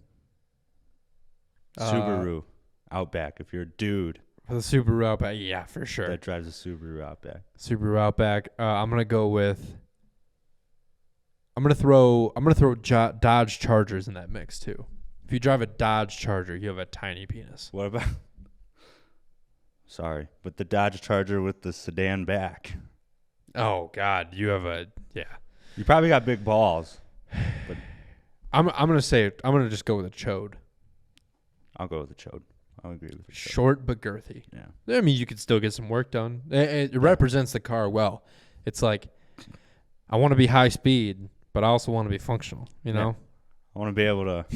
Subaru Outback. If you're a dude, The Subaru Outback, yeah, for sure. that drives a Subaru Outback. Subaru Outback. I'm gonna go with. I'm gonna throw Dodge Chargers in that mix too. If you drive a Dodge Charger, you have a tiny penis. What about? Sorry, but the Dodge Charger with the sedan back. Oh God, you have yeah. You probably got big balls. But I'm gonna just go with a chode. I'll go with the chode. I'll agree with the chode. Short but girthy. Yeah. I mean, you could still get some work done. It represents the car well. It's like, I want to be high speed, but I also want to be functional, you know? I want to be able to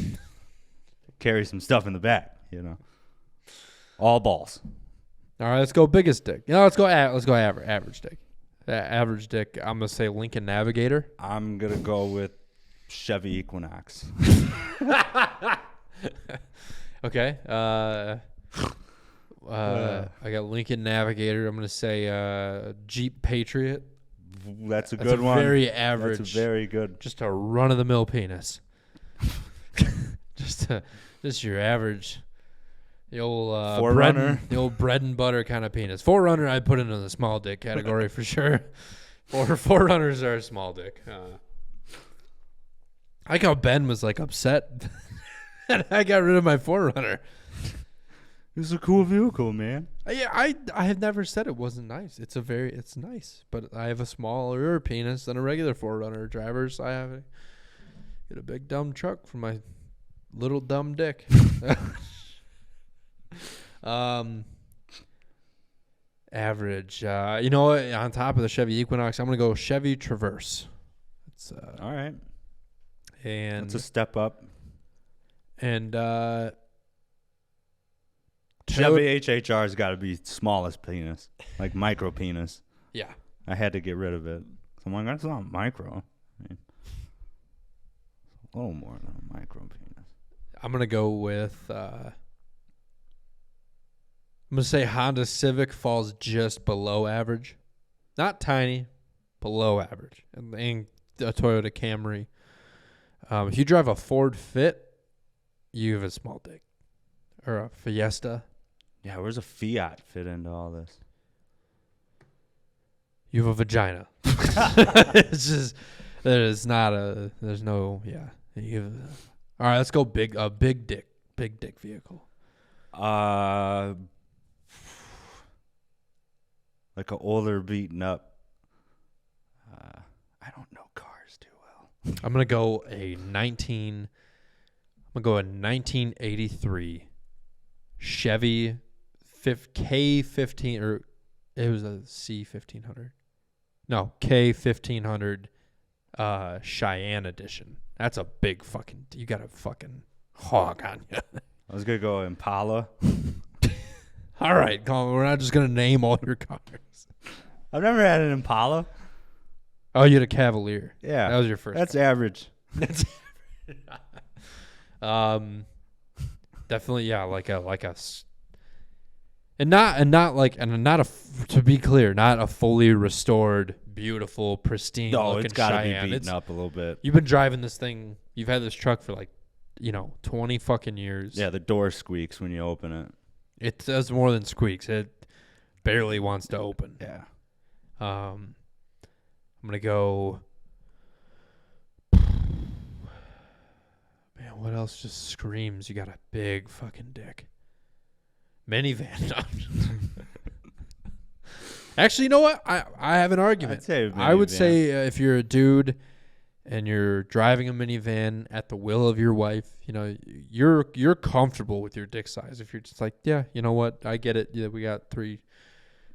carry some stuff in the back, you know? All balls. All right, let's go biggest dick. Let's go average dick. Average dick, I'm going to say Lincoln Navigator. I'm going to go with Chevy Equinox. Okay. I got Lincoln Navigator. I'm going to say Jeep Patriot. That's a good one. Very average. That's a very good. Just a run-of-the-mill penis. just your average. The old Forerunner. the old bread and butter kind of penis. Forerunner, I'd put into the small dick category for sure. Forerunners are a small dick. I like how Ben was like upset, and I got rid of my Forerunner. It's a cool vehicle, man. Yeah, I have never said it wasn't nice. It's nice, but I have a smaller penis than a regular Forerunner drivers. I have get a big dumb truck for my little dumb dick. Average. You know what? On top of the Chevy Equinox, I'm gonna go Chevy Traverse. It's all right. And it's a step up. And Chevy HHR's got to be smallest penis, like micro penis. Yeah. I had to get rid of it. So I'm like, that's not micro. I mean, a little more than a micro penis. I'm gonna go with. I'm gonna say Honda Civic falls just below average, not tiny, below average, and a Toyota Camry. If you drive a Ford Fit, you have a small dick, or a Fiesta. Yeah, where's a Fiat fit into all this? You have a vagina. It's just there's no. All right, let's go big dick vehicle. Like an older, beaten up. I don't know cars too well. I'm gonna go a 1983 Chevy K15, or it was a C1500. No, K1500 Cheyenne edition. That's a big fucking. You got a fucking hog on you. I was gonna go Impala. All right, Colin, we're not just gonna name all your cars. I've never had an Impala. Oh, you had a Cavalier. Yeah, that was your first. That's average. That's definitely, yeah, to be clear, not a fully restored, beautiful, pristine. No, looking it's got to be Cheyenne. beaten up a little bit. You've been driving this thing. You've had this truck for 20 fucking years. Yeah, the door squeaks when you open it. It does more than squeaks. It barely wants to open. Yeah. I'm gonna go. Man, what else just screams? You got a big fucking dick. Minivan. Actually, you know what? I have an argument. I would say if you're a dude and you're driving a minivan at the will of your wife, you're comfortable with your dick size. If you're just like, yeah, you know what? I get it. Yeah, we got 3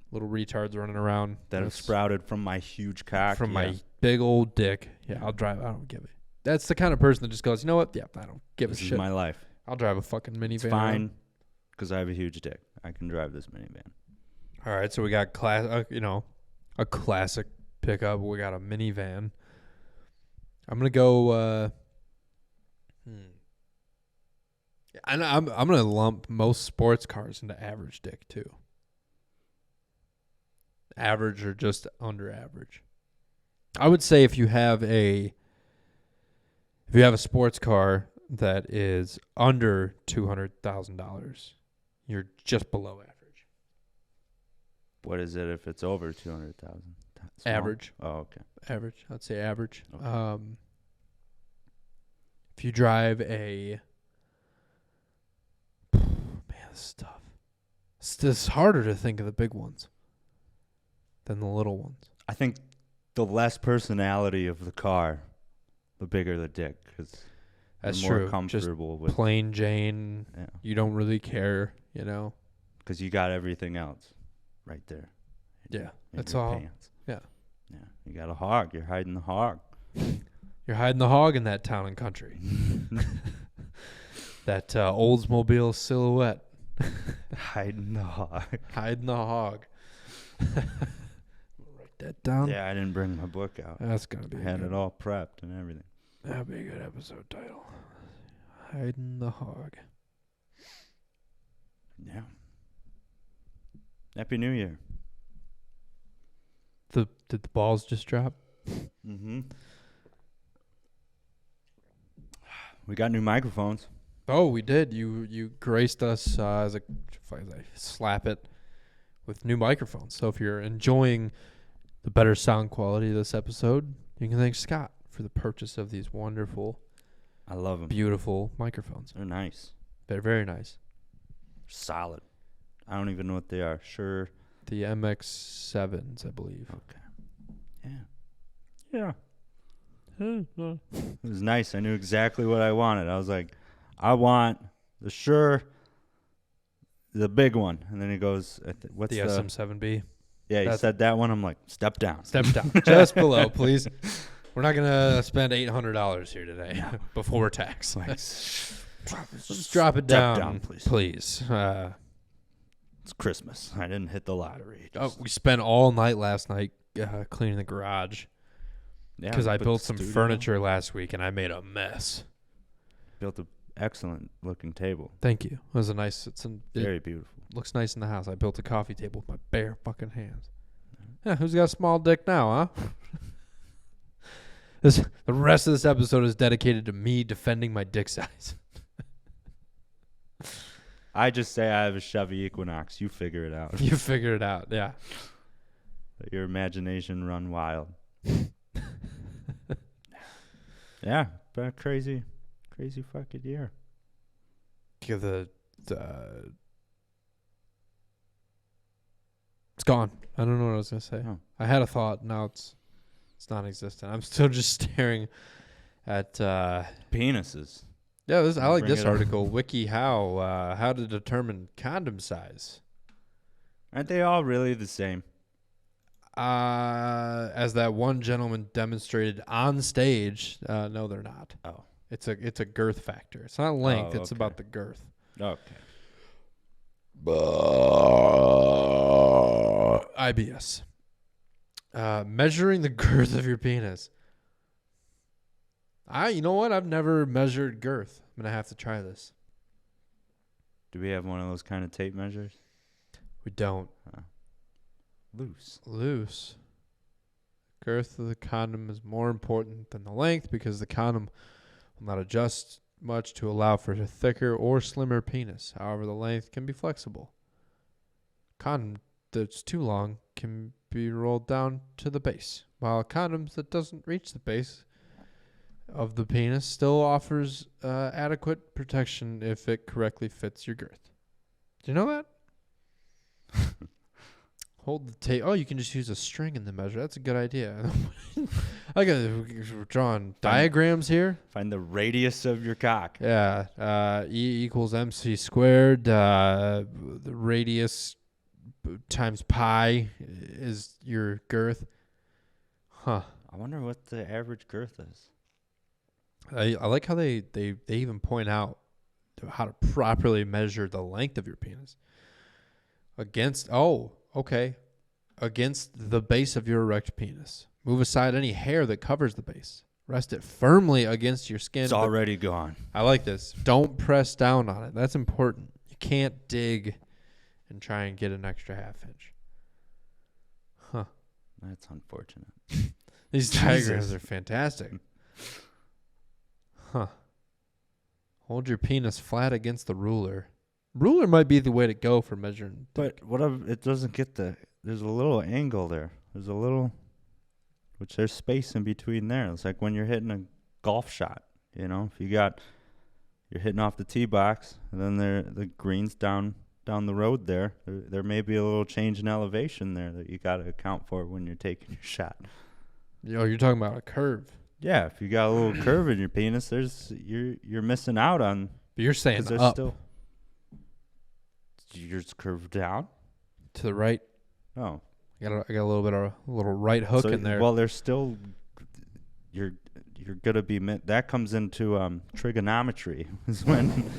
little retards running around that have sprouted from my huge cock. From my big old dick. Yeah, I'll drive. I don't give it. That's the kind of person that just goes, you know what? Yeah, I don't give a shit. This is my life. I'll drive a fucking minivan. It's fine because I have a huge dick. I can drive this minivan. All right, so we got a classic pickup. We got a minivan. I'm gonna go. And I'm gonna lump most sports cars into average dick too. Average or just under average. I would say if you have a sports car that is under $200,000, you're just below average. What is it if it's over 200,000? Average. Oh, okay. Average. I'd say average. Okay. If you drive a man, this is tough. It's harder to think of the big ones than the little ones. I think the less personality of the car, the bigger the dick. That's You're more true. comfortable Just with plain Jane. Yeah. You don't really care, you know. Because you got everything else right there. Yeah, in that's your all. Pants. Yeah. Yeah. You got a hog. You're hiding the hog. You're hiding the hog in that town and country. That Oldsmobile silhouette. Hiding the hog. Hiding the hog. Write that down. Yeah, I didn't bring my book out. That's gonna be. I had it all prepped and everything. That'll be a good episode title. Hiding the hog. Yeah. Happy New Year. Did the balls just drop? Mm-hmm. We got new microphones. Oh, we did. You graced us as I slap it with new microphones. So if you're enjoying the better sound quality of this episode, you can thank Scott for the purchase of these wonderful, I love them. beautiful microphones. They're nice. They're very nice. Solid. I don't even know what they are. Sure. The MX-7s, I believe. Okay. Yeah. It was nice. I knew exactly what I wanted. I was like, I want the Shure, the big one. And then he goes, what's The SM7B. Yeah, he said that one. I'm like, step down. Step down. Just below, please. We're not going to spend $800 here today before tax. Let's drop it down, please. It's Christmas. I didn't hit the lottery. We spent all night last night cleaning the garage because I built some furniture last week and I made a mess. Built an excellent looking table. Thank you. It was Very beautiful. Looks nice in the house. I built a coffee table with my bare fucking hands. Yeah, who's got a small dick now, huh? The rest of this episode is dedicated to me defending my dick size. I just say I have a Chevy Equinox. You figure it out. You figure it out, yeah. Let your imagination run wild. Yeah, but crazy fucking year. Give it's gone. I don't know what I was gonna say. Oh. I had a thought. Now it's non-existent. I'm still just staring at Penises. Yeah, I like Bring this it up. article. WikiHow, how to determine condom size. Aren't they all really the same? As that one gentleman demonstrated on stage, no, they're not. Oh. It's a girth factor. It's not length. It's okay. about the girth. Okay. IBS. Measuring the girth of your penis. You know what? I've never measured girth. I'm going to have to try this. Do we have one of those kind of tape measures? We don't. Loose. Girth of the condom is more important than the length because the condom will not adjust much to allow for a thicker or slimmer penis. However, the length can be flexible. Condom that's too long can be rolled down to the base, while condoms that doesn't reach the base of the penis still offers adequate protection if it correctly fits your girth. Do you know that? Hold the tape. Oh, you can just use a string in the measure. That's a good idea. We're drawing diagrams here. Find the radius of your cock. Yeah. E equals MC squared. The radius times pi is your girth. Huh. I wonder what the average girth is. I like how they even point out how to properly measure the length of your penis. Against the base of your erect penis. Move aside any hair that covers the base. Rest it firmly against your skin. It's already gone. I like this. Don't press down on it. That's important. You can't dig and try and get an extra half inch. Huh. That's unfortunate. These diagrams are fantastic. Huh. Hold your penis flat against the ruler. Ruler might be the way to go for measuring. But what if it doesn't get there's a little angle there. There's space in between there. It's like when you're hitting a golf shot, if you're hitting off the tee box and then the green's down the road there may be a little change in elevation there that you got to account for when you're taking your shot. You're talking about a curve. Yeah, if you got a little curve in your penis, you're missing out on. But you're saying There's up still. You're just curved down. to the right. Oh, I got a little bit of a little right hook in there. Well, there's still. You're gonna be that comes into trigonometry is when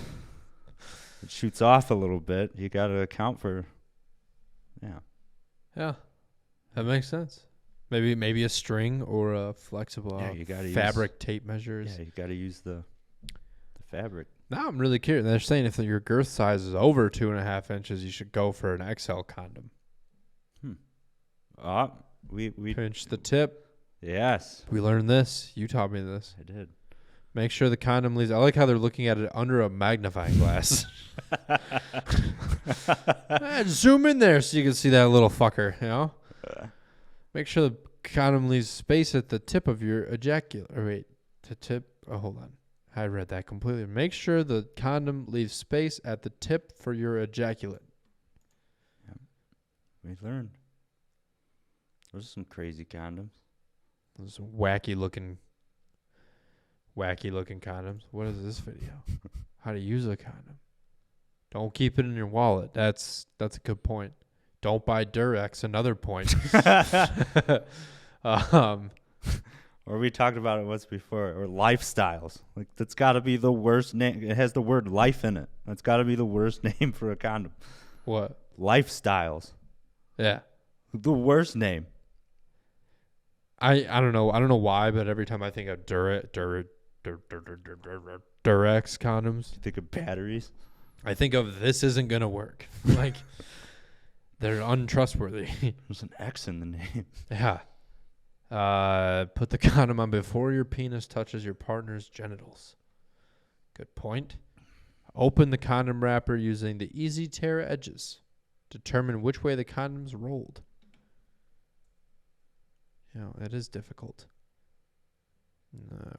it shoots off a little bit. You got to account for. Yeah. Yeah, that makes sense. Maybe a string or a flexible You gotta fabric tape measures. Yeah, you got to use the fabric. Now I'm really curious. They're saying if your girth size is over 2.5 inches, you should go for an XL condom. We Pinch the tip. Yes, We learned this. You taught me this. I did. Make sure the condom leaves. I like how they're looking at it under a magnifying glass. Zoom in there so you can see that little fucker, you know? Make sure the condom leaves space at the tip of your ejaculate. Or wait, the tip. Oh, hold on. I read that completely. Make sure the condom leaves space at the tip for your ejaculate. We learned. Those are some crazy condoms. Those wacky looking condoms. What is this video? How to use a condom. Don't keep it in your wallet. That's a good point. Don't buy Durex. Another point. Or we talked about it once before. Or lifestyles. Like that's got to be the worst name. It has the word life in it. That's got to be the worst name for a condom. What? Lifestyles. Yeah. The worst name. I don't know. I don't know why, but every time I think of Durex condoms, You think of batteries? I think of this isn't gonna work. Like they're untrustworthy. There's an X in the name. Yeah. Put the condom on before your penis touches your partner's genitals. Good point. Open the condom wrapper using the easy tear edges. Determine which way the condom's rolled. You know, it is difficult.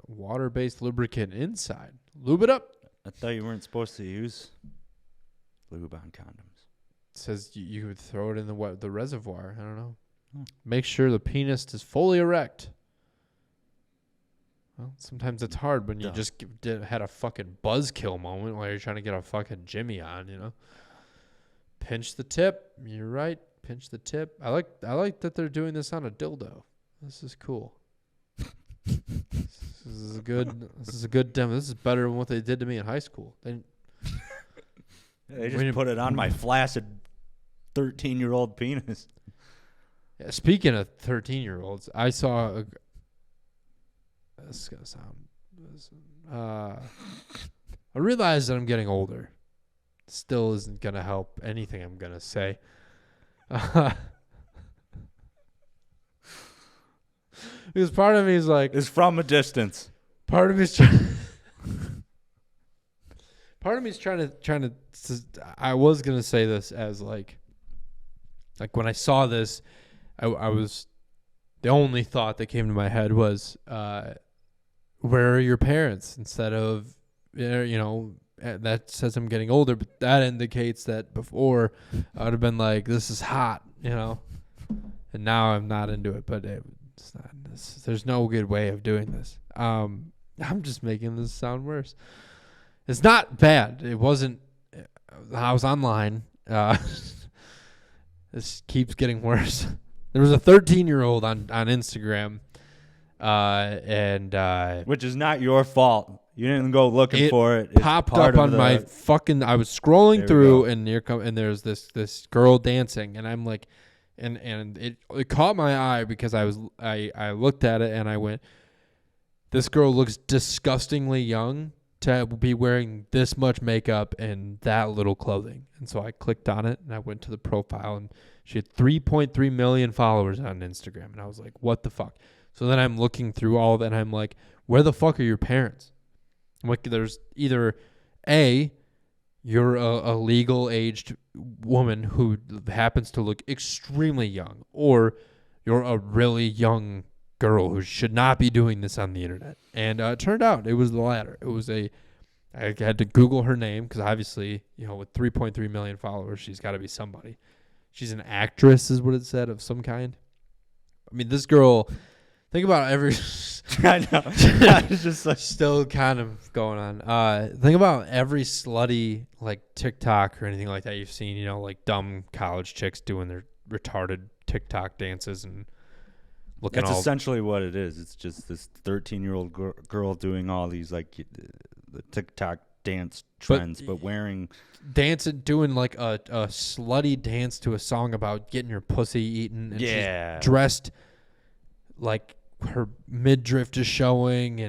Water-based lubricant inside. Lube it up. I thought you weren't supposed to use lube on condoms. It says you would throw it in the reservoir. I don't know. Hmm. Make sure the penis is fully erect. Well, sometimes it's hard when you just had a fucking buzzkill moment while you're trying to get a fucking Jimmy on, you know. Pinch the tip. You're right. Pinch the tip. I like that they're doing this on a dildo. This is cool. This is a good demo. This is better than what they did to me in high school. They just put it on my flaccid 13-year-old penis. Yeah, speaking of 13-year-olds, I saw this is gonna sound. I realized that I'm getting older. Still isn't gonna help anything I'm gonna say. Because part of me is like, It's from a distance. part of me is trying. Part of me is trying to. I was gonna say this as like when I saw this, I was the only thought that came to my head was, where are your parents? Instead of, you know, that says I'm getting older, but that indicates that before I would have been like, this is hot, you know, and now I'm not into it. But it's not. There's no good way of doing this. I'm just making this sound worse. It's not bad. It wasn't. I was online. This keeps getting worse. There was a 13-year-old on Instagram, and Which is not your fault. You didn't go looking for it. It's popped part up of on my fucking. I was scrolling There we through, go. and there's this girl dancing, and I'm like, and it caught my eye because I looked at it and I went, this girl looks disgustingly young to be wearing this much makeup and that little clothing. And so I clicked on it and I went to the profile, and she had 3.3 million followers on Instagram. And I was like, what the fuck? So then I'm looking through all of it and I'm like, where the fuck are your parents? I'm like, there's either A, you're a legal aged woman who happens to look extremely young, or you're a really young girl who should not be doing this on the internet. And it turned out it was the latter. I had to Google her name because obviously, you know, with 3.3 million followers, she's got to be somebody. She's an actress is what it said, of some kind. I mean, this girl Think about every. I know. It's just like, Still kind of going on. Think about every slutty like TikTok or anything like that you've seen. You know, like dumb college chicks doing their retarded TikTok dances and looking that's all. essentially what it is. It's just this 13-year-old girl doing all these like the TikTok dance trends, but wearing Dancing, doing like a slutty dance to a song about getting your pussy eaten. And Yeah. she's dressed like her midriff is showing,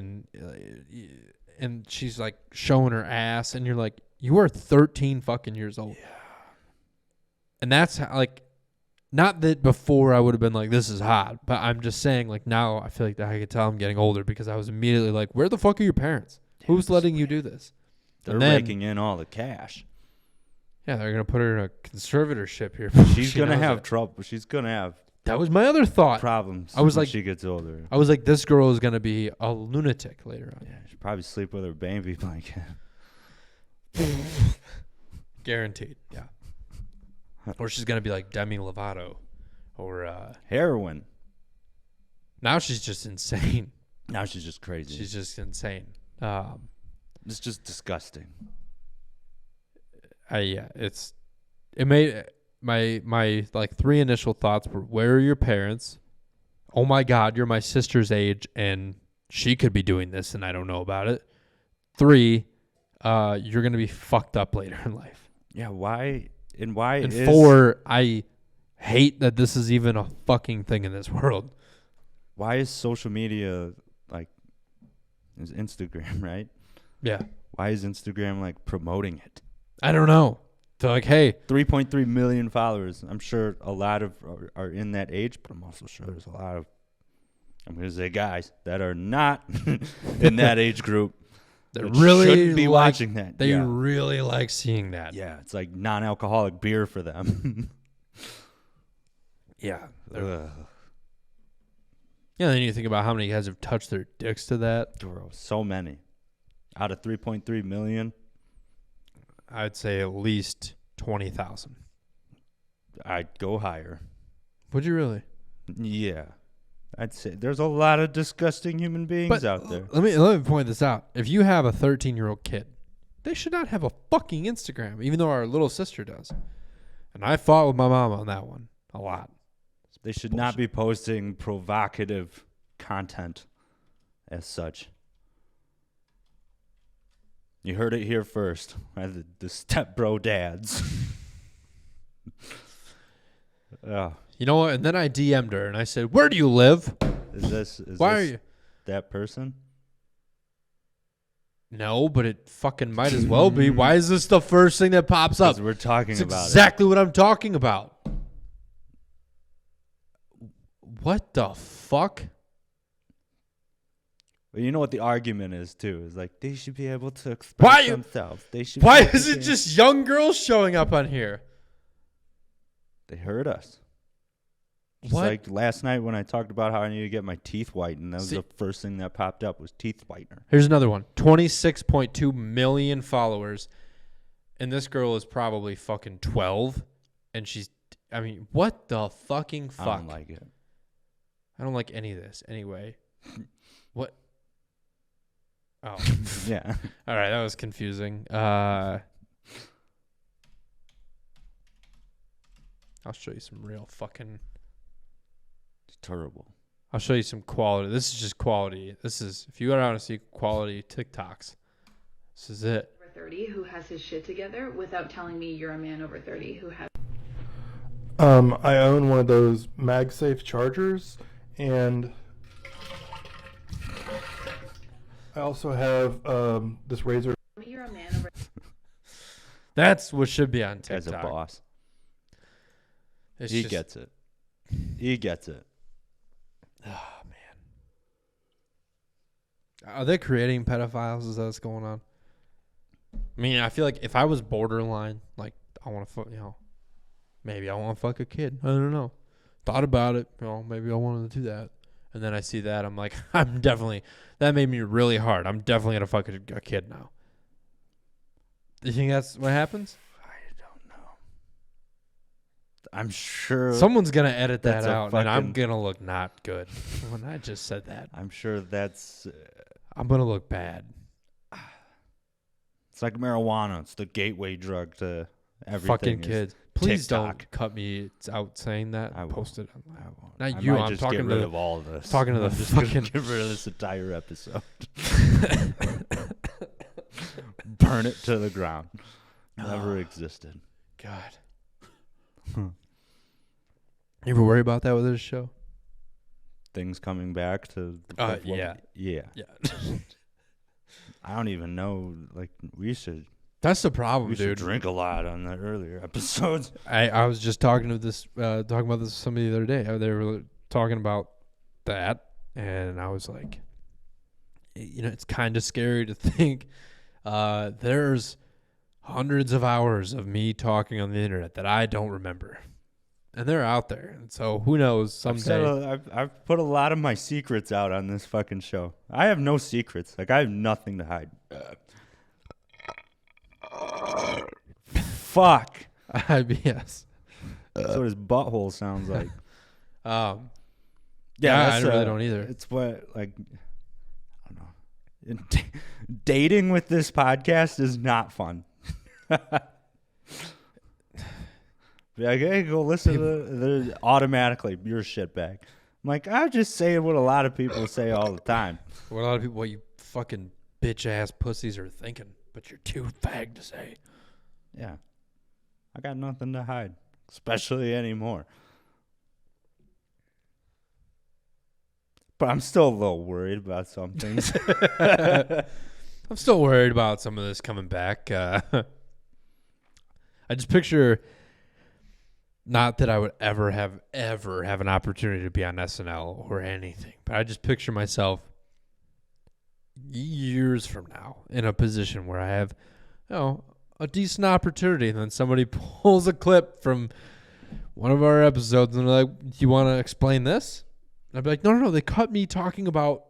and she's like showing her ass, and you're like, you are 13 fucking years old. Yeah. And that's how, like, not that before I would have been like, this is hot, but I'm just saying, like, now I feel like that I could tell I'm getting older because I was immediately like, where the fuck are your parents? Who's letting you do this? they're raking in all the cash. Yeah, they're gonna put her in a conservatorship here. She's gonna have trouble. She's gonna have That was my other thought. problems. I was when like, she gets older. I was like, this girl is gonna be a lunatic later on. Yeah, she'll probably sleep with her baby blanket. Guaranteed. Yeah. Or she's gonna be like Demi Lovato, or Heroin. now she's just insane. Now she's just crazy. She's just insane. It's just disgusting. It made my like three initial thoughts were, where are your parents? Oh my God, you're my sister's age and she could be doing this and I don't know about it. 3, you're gonna be fucked up later in life. Yeah, why? And why? And 4, I hate that this is even a fucking thing in this world. Why is social media like? Is Instagram right? Yeah, Why is Instagram like promoting it? I don't know. They're like, hey, 3.3 million followers. I'm sure a lot of are in that age, but I'm also sure there's a lot of, I'm going to say guys that are not in that age group. they that really shouldn't be like, watching that. They yeah. really like seeing that. Yeah, it's like non-alcoholic beer for them. Yeah. Ugh. Yeah, then you think about how many guys have touched their dicks to that. Bro, so many. Out of 3.3 million, I'd say at least 20,000. I'd go higher. Would you really? Yeah. I'd say there's a lot of disgusting human beings out there. Let me point this out. If you have a 13-year-old kid, they should not have a fucking Instagram, even though our little sister does. And I fought with my mom on that one a lot. They should not be posting provocative content as such. You heard it here first. The stepbro dads. Oh, You know what? And then I DM'd her and I said, "Where do you live?" Why are you? That person? No, but it fucking might as well be. Why is this the first thing that pops up? Because we're talking It's about exactly what I'm talking about. What the fuck? Well, you know what the argument is too? Is like they should be able to express themselves. They should. Why is it just young girls showing up on here? They heard us. Just What? like last night when I talked about how I need to get my teeth whitened, that was See- the first thing that popped up was teeth whitener. Here's another one. 26.2 million followers. And this girl is probably fucking 12. And what the fucking fuck? I don't like it. I don't like any of this. Anyway. What? Oh. Yeah. All right, that was confusing. I'll show you some real fucking... It's terrible. I'll show you some quality. This is just quality. This is... If you want to see quality TikToks, this is it. Over 30 who has his shit together without telling me you're a man over 30 who has... I own one of those MagSafe chargers, and I also have this razor. You're a man over... That's what should be on TikTok. As a boss. It's He just- gets it. He gets it. Oh, man. Are they creating pedophiles? Is that what's going on? I mean, I feel like if I was borderline, like, I want to fuck, maybe I want to fuck a kid. I don't know. Thought about it. Maybe I wanted to do that. And then I see that. I'm like, that made me really hard. I'm definitely going to fuck a kid now. Do you think that's what happens? I don't know. I'm sure Someone's gonna edit that that's a out, and I'm fucking- gonna look not good when I just said that. I'm sure that's I'm gonna look bad. it's like marijuana. It's the gateway drug to everything. Fucking is kids, please TikTok. don't cut me out saying that. I Post it I online. won't. Not I you, might I'm just talking get to rid the- of all of this. talking to the I'm just gonna fucking- get rid of this entire episode. Burn it to the ground. Never existed. God. You ever worry about that with this show? Things coming back to. Yeah. Yeah. Yeah. I don't even know. Like we should. That's the problem, We should dude. drink a lot on the earlier episodes. I was just talking about this with somebody the other day. They were talking about that, and I was like, it's kind of scary to think there's hundreds of hours of me talking on the internet that I don't remember, and they're out there. And so who knows? Someday. I've put a lot of my secrets out on this fucking show. I have no secrets. Like I have nothing to hide. Fuck. IBS. That's what his butthole sounds like. Yeah, that's, I really don't either. It's what, like, I don't know. Dating with this podcast is not fun. Be like, hey, go listen to the automatically, you're a shitbag. I'm like, I'm just saying what a lot of people say all the time. What a lot of people, what you fucking bitch ass pussies are thinking, but you're too fag to say. Yeah. I got nothing to hide, especially anymore. But I'm still a little worried about some things. I'm still worried about some of this coming back. I just picture, not that I would ever have an opportunity to be on SNL or anything, but I just picture myself years from now in a position where I have, a decent opportunity, and then somebody pulls a clip from one of our episodes and they're like, do you want to explain this? And I'd be like, no, they cut me talking about,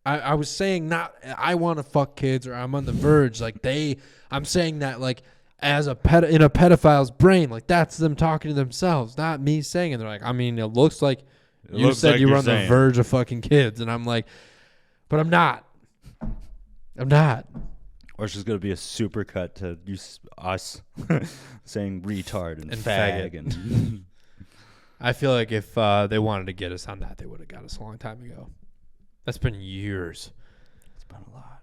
I was saying not, I want to fuck kids, or I'm on the verge. Like I'm saying that like as in a pedophile's brain, like that's them talking to themselves, not me saying it. They're like, I mean, it looks like you said like you were on the verge of fucking kids. And I'm like, but I'm not. Or it's just going to be a super cut to us saying retard and faggot. fag. And I feel like if they wanted to get us on that, they would have got us a long time ago. That's been years. It's been a lot.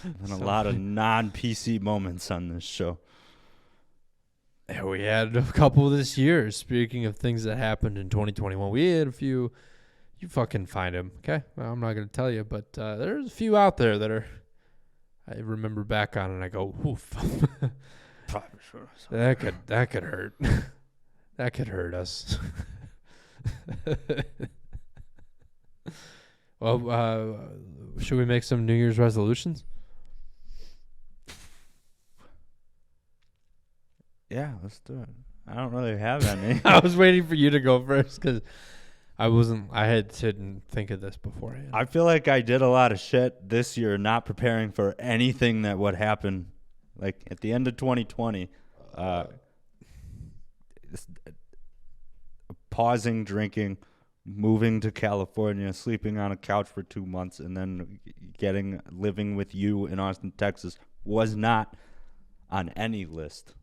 And a lot of non-PC moments on this show. Yeah, we had a couple this year. Speaking of things that happened in 2021, we had a few. You fucking find them, okay? Well, I'm not going to tell you, but there's a few out there that I remember back on, and I go, oof. That could hurt. That could hurt us. Well, should we make some New Year's resolutions? Yeah, let's do it. I don't really have any. I was waiting for you to go first because I didn't think of this beforehand. I feel like I did a lot of shit this year not preparing for anything that would happen. Like at the end of 2020, pausing drinking, moving to California, sleeping on a couch for 2 months, and then living with you in Austin, Texas was not on any list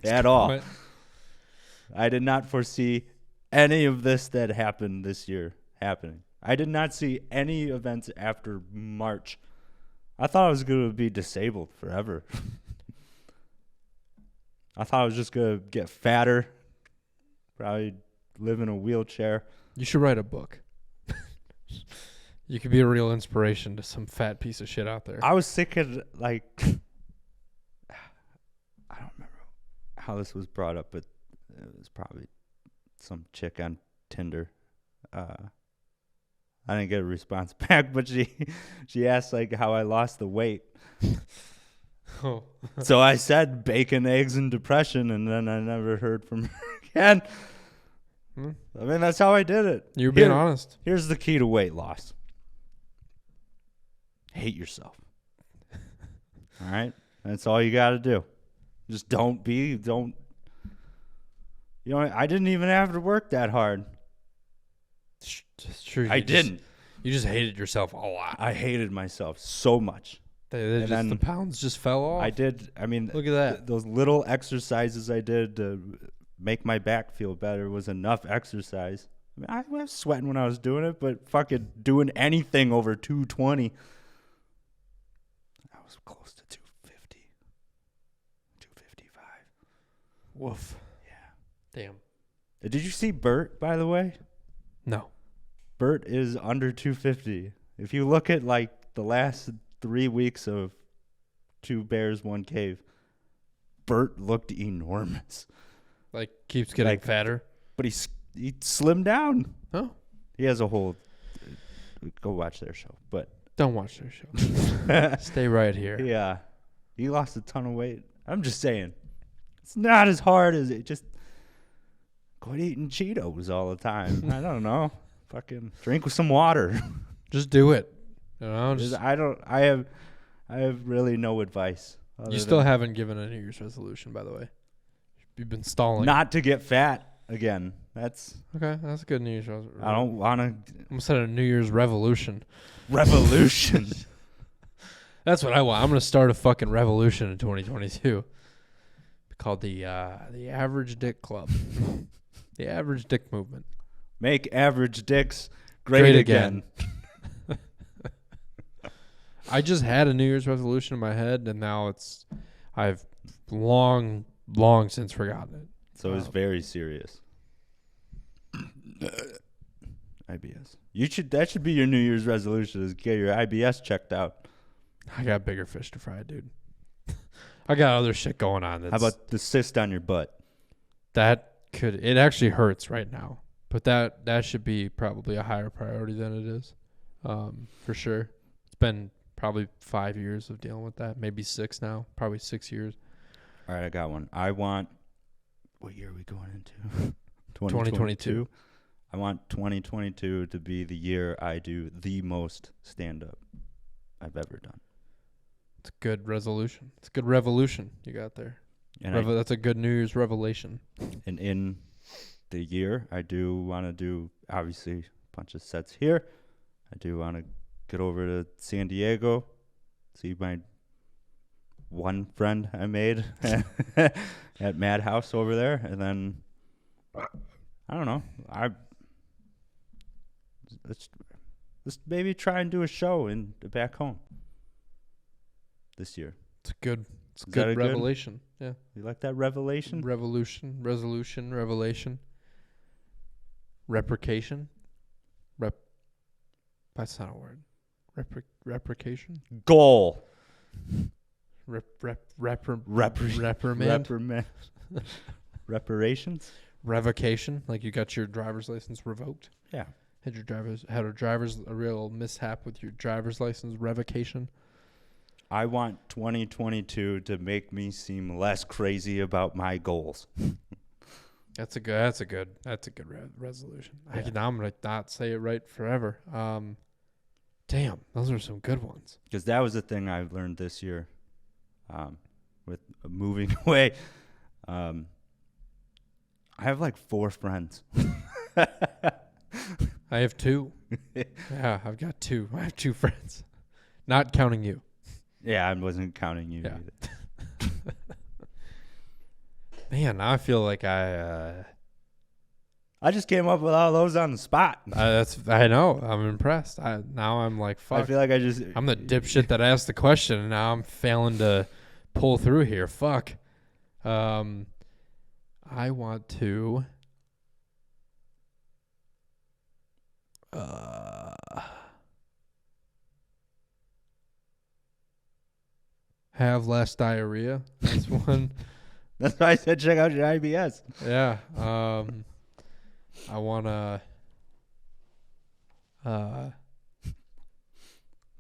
at all. I did not foresee any of this that happened this year happening. I did not see any events after March. I thought I was going to be disabled forever. I thought I was just going to get fatter, probably live in a wheelchair. You should write a book. You could be a real inspiration to some fat piece of shit out there. I was thinking, like, I don't remember how this was brought up, but it was probably some chick on Tinder. I didn't get a response back, but she asked like how I lost the weight. Oh. So I said bacon, eggs, and depression, and then I never heard from her again. I mean, that's how I did it. You're being honest. Here's the key to weight loss. Hate yourself. All right? That's all you got to do. Just don't. I didn't even have to work that hard. Sure, I didn't. You just hated yourself a lot. I hated myself so much. The pounds just fell off. I did. I mean, look at that. Those little exercises I did to make my back feel better was enough exercise. I mean, I was sweating when I was doing it, but fucking doing anything over 220, I was close to 250, 255. Woof. Yeah. Damn. Did you see Bert, by the way? No. Bert is under 250. If you look at like the last 3 weeks of 2 Bears, 1 Cave, Bert looked enormous. Like keeps getting fatter. But he slimmed down. Oh. He has a whole. Go watch their show, but don't watch their show. Stay right here. Yeah, he lost a ton of weight. I'm just saying, it's not as hard as it. Just quit eating Cheetos all the time. I don't know. Fucking drink with some water. Just do it. You know, I have really no advice. You still haven't given a New Year's resolution, by the way. You've been stalling. Not to get fat again. That's okay. That's a good New Year's resolution. I don't want to. Almost said a New Year's revolution. Revolution. That's what I want. I'm gonna start a fucking revolution in 2022. Called the Average Dick Club. The Average Dick Movement. Make average dicks great again. I just had a New Year's resolution in my head, and now I've long since forgotten it. So it's very serious. IBS. That should be your New Year's resolution, is get your IBS checked out. I got bigger fish to fry, dude. I got other shit going on. How about the cyst on your butt? It actually hurts right now. But that should be probably a higher priority than it is. For sure. It's been probably 5 years of dealing with that. Maybe 6 now. Probably 6 years. All right, I got one. What year are we going into? 2022. I want 2022 to be the year I do the most stand-up I've ever done. It's a good resolution. It's a good revolution you got there. And that's a good New Year's revelation. And in the year, I do want to do, obviously, a bunch of sets here. I do want to get over to San Diego, see my one friend I made at Madhouse over there. And then, I don't know. Let's maybe try and do a show back home this year. It's a good revelation. Yeah. You like that revelation? Resolution, revelation. Replication. That's not a word. Replication. Goal. Reprimand. Reparations. Revocation. Like you got your driver's license revoked. Yeah. Had a real mishap with your driver's license revocation. I want 2022 to make me seem less crazy about my goals. That's a good resolution. Yeah. I'm gonna not say it right forever. Damn, those are some good ones. Because that was the thing I learned this year, with moving away. I have like 4 friends. I have 2. Yeah, I've got 2. I have 2 friends, not counting you. Yeah, I wasn't counting you either. Man, now I feel like I just came up with all those on the spot. I know. I'm impressed. Now I'm like, fuck. I feel like I'm the dipshit that asked the question, and now I'm failing to pull through here. Fuck. I want to. Have less diarrhea. That's one. That's why I said check out your IBS. Yeah. I want to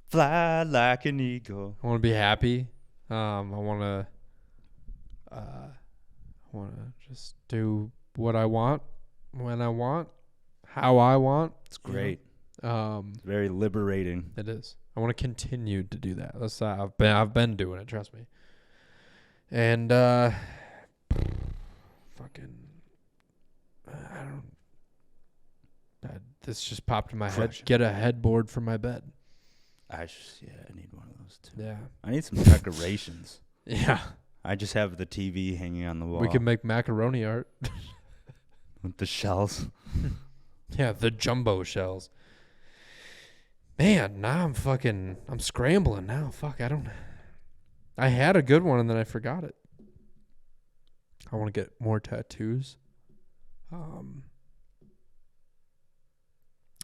fly like an eagle. I want to be happy. I want to just do what I want, when I want, how I want. It's great. Very liberating. It is. I want to continue to do that. That's I've been doing it. Trust me. And this just popped in my head. Get a headboard for my bed. I need one of those too. Yeah. I need some decorations. Yeah. I just have the TV hanging on the wall. We can make macaroni art. With the shells. Yeah, the jumbo shells. Man, now I'm scrambling now. Fuck, I had a good one and then I forgot it. I want to get more tattoos. I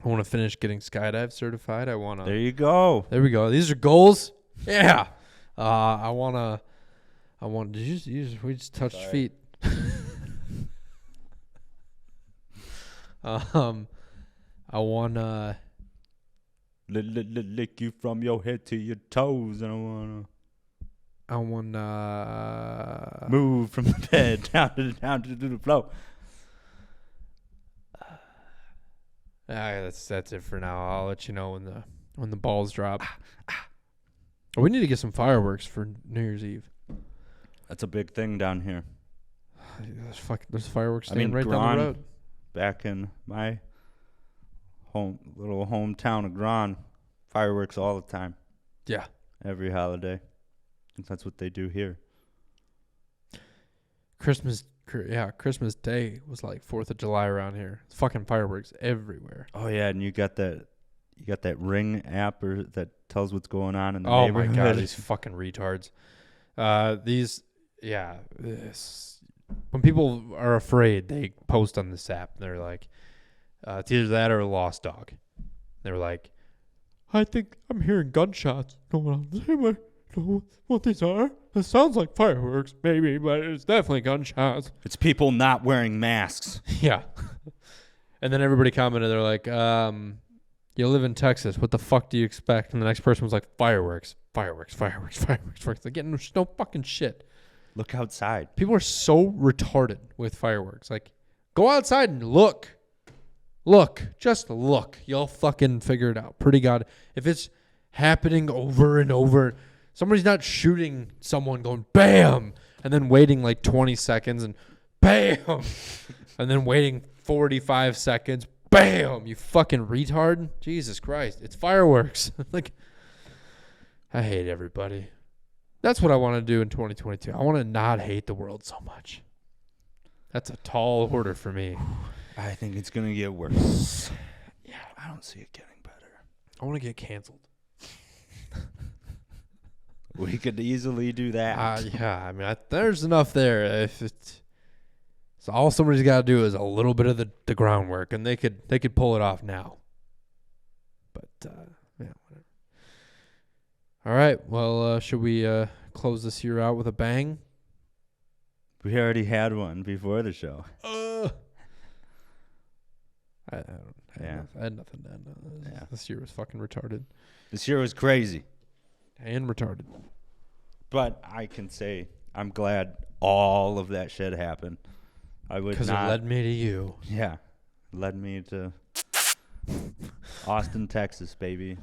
want to finish getting skydive certified. There you go. There we go. These are goals. Yeah. We just touched feet. I want to lick you from your head to your toes, and I want to move from the bed down to the floor. That's it for now. I'll let you know when the balls drop. We need to get some fireworks for New Year's Eve. That's a big thing down here. There's fireworks standing right down the road. Back in my little hometown of Gran, fireworks all the time. Yeah. Every holiday. That's what they do here. Christmas Day was like 4th of July around here. It's fucking fireworks everywhere. Oh yeah, and you got that Ring app that tells what's going on in the neighborhood. Oh my god, these fucking retards. When people are afraid, they post on this app. They're like, it's either that or a lost dog. They're like, I think I'm hearing gunshots going on. Does anybody know what these are? It sounds like fireworks, maybe, but it's definitely gunshots. It's people not wearing masks. Yeah. And then everybody commented, they're like, you live in Texas. What the fuck do you expect? And the next person was like, fireworks. Like, getting no fucking shit. Look outside. People are so retarded with fireworks. Like, go outside and look. Just look. You'll fucking figure it out. Pretty God. If it's happening over and over, somebody's not shooting someone going bam and then waiting like 20 seconds and bam and then waiting 45 seconds, bam, you fucking retard. Jesus Christ. It's fireworks. Like, I hate everybody. That's what I want to do in 2022. I want to not hate the world so much. That's a tall order for me. I think it's going to get worse. Yeah. I don't see it getting better. I want to get canceled. We could easily do that. Yeah, I mean, there's enough there. If it's so, all somebody's got to do is a little bit of the groundwork, and they could pull it off now. But yeah, whatever. All right. Well, should we close this year out with a bang? We already had one before the show. I had nothing to end on. Yeah. This year was fucking retarded. This year was crazy. And retarded. But I can say I'm glad all of that shit happened. I would not. Because it led me to you. Yeah. Led me to Austin, Texas, baby.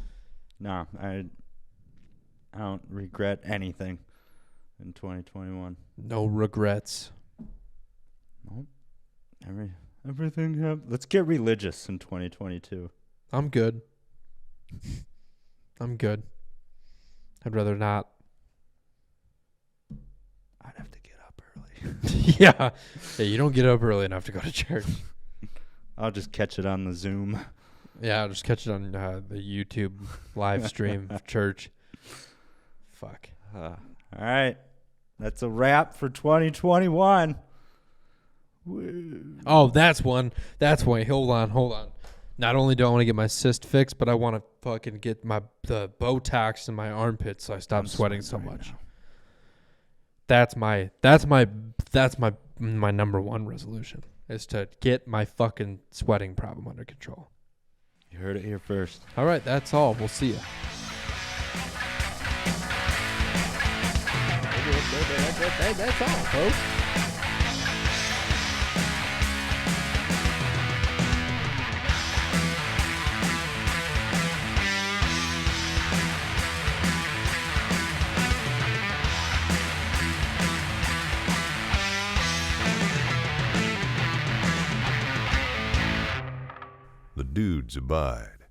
No, I don't regret anything in 2021. No regrets. Nope. Everything happened. Let's get religious in 2022. I'm good. I'd rather not. I'd have to get up early. Yeah, you don't get up early enough to go to church. I'll just catch it on the Zoom. Yeah, I'll just catch it on the YouTube live stream of church. Fuck. All right. That's a wrap for 2021. Woo. Oh, that's one. Hold on. Not only do I want to get my cyst fixed, but I want to fucking get the Botox in my armpits so I stop sweating so much. Now. That's my number one resolution is to get my fucking sweating problem under control. You heard it here first. All right, that's all. We'll see you. That's all, folks. dudes abide.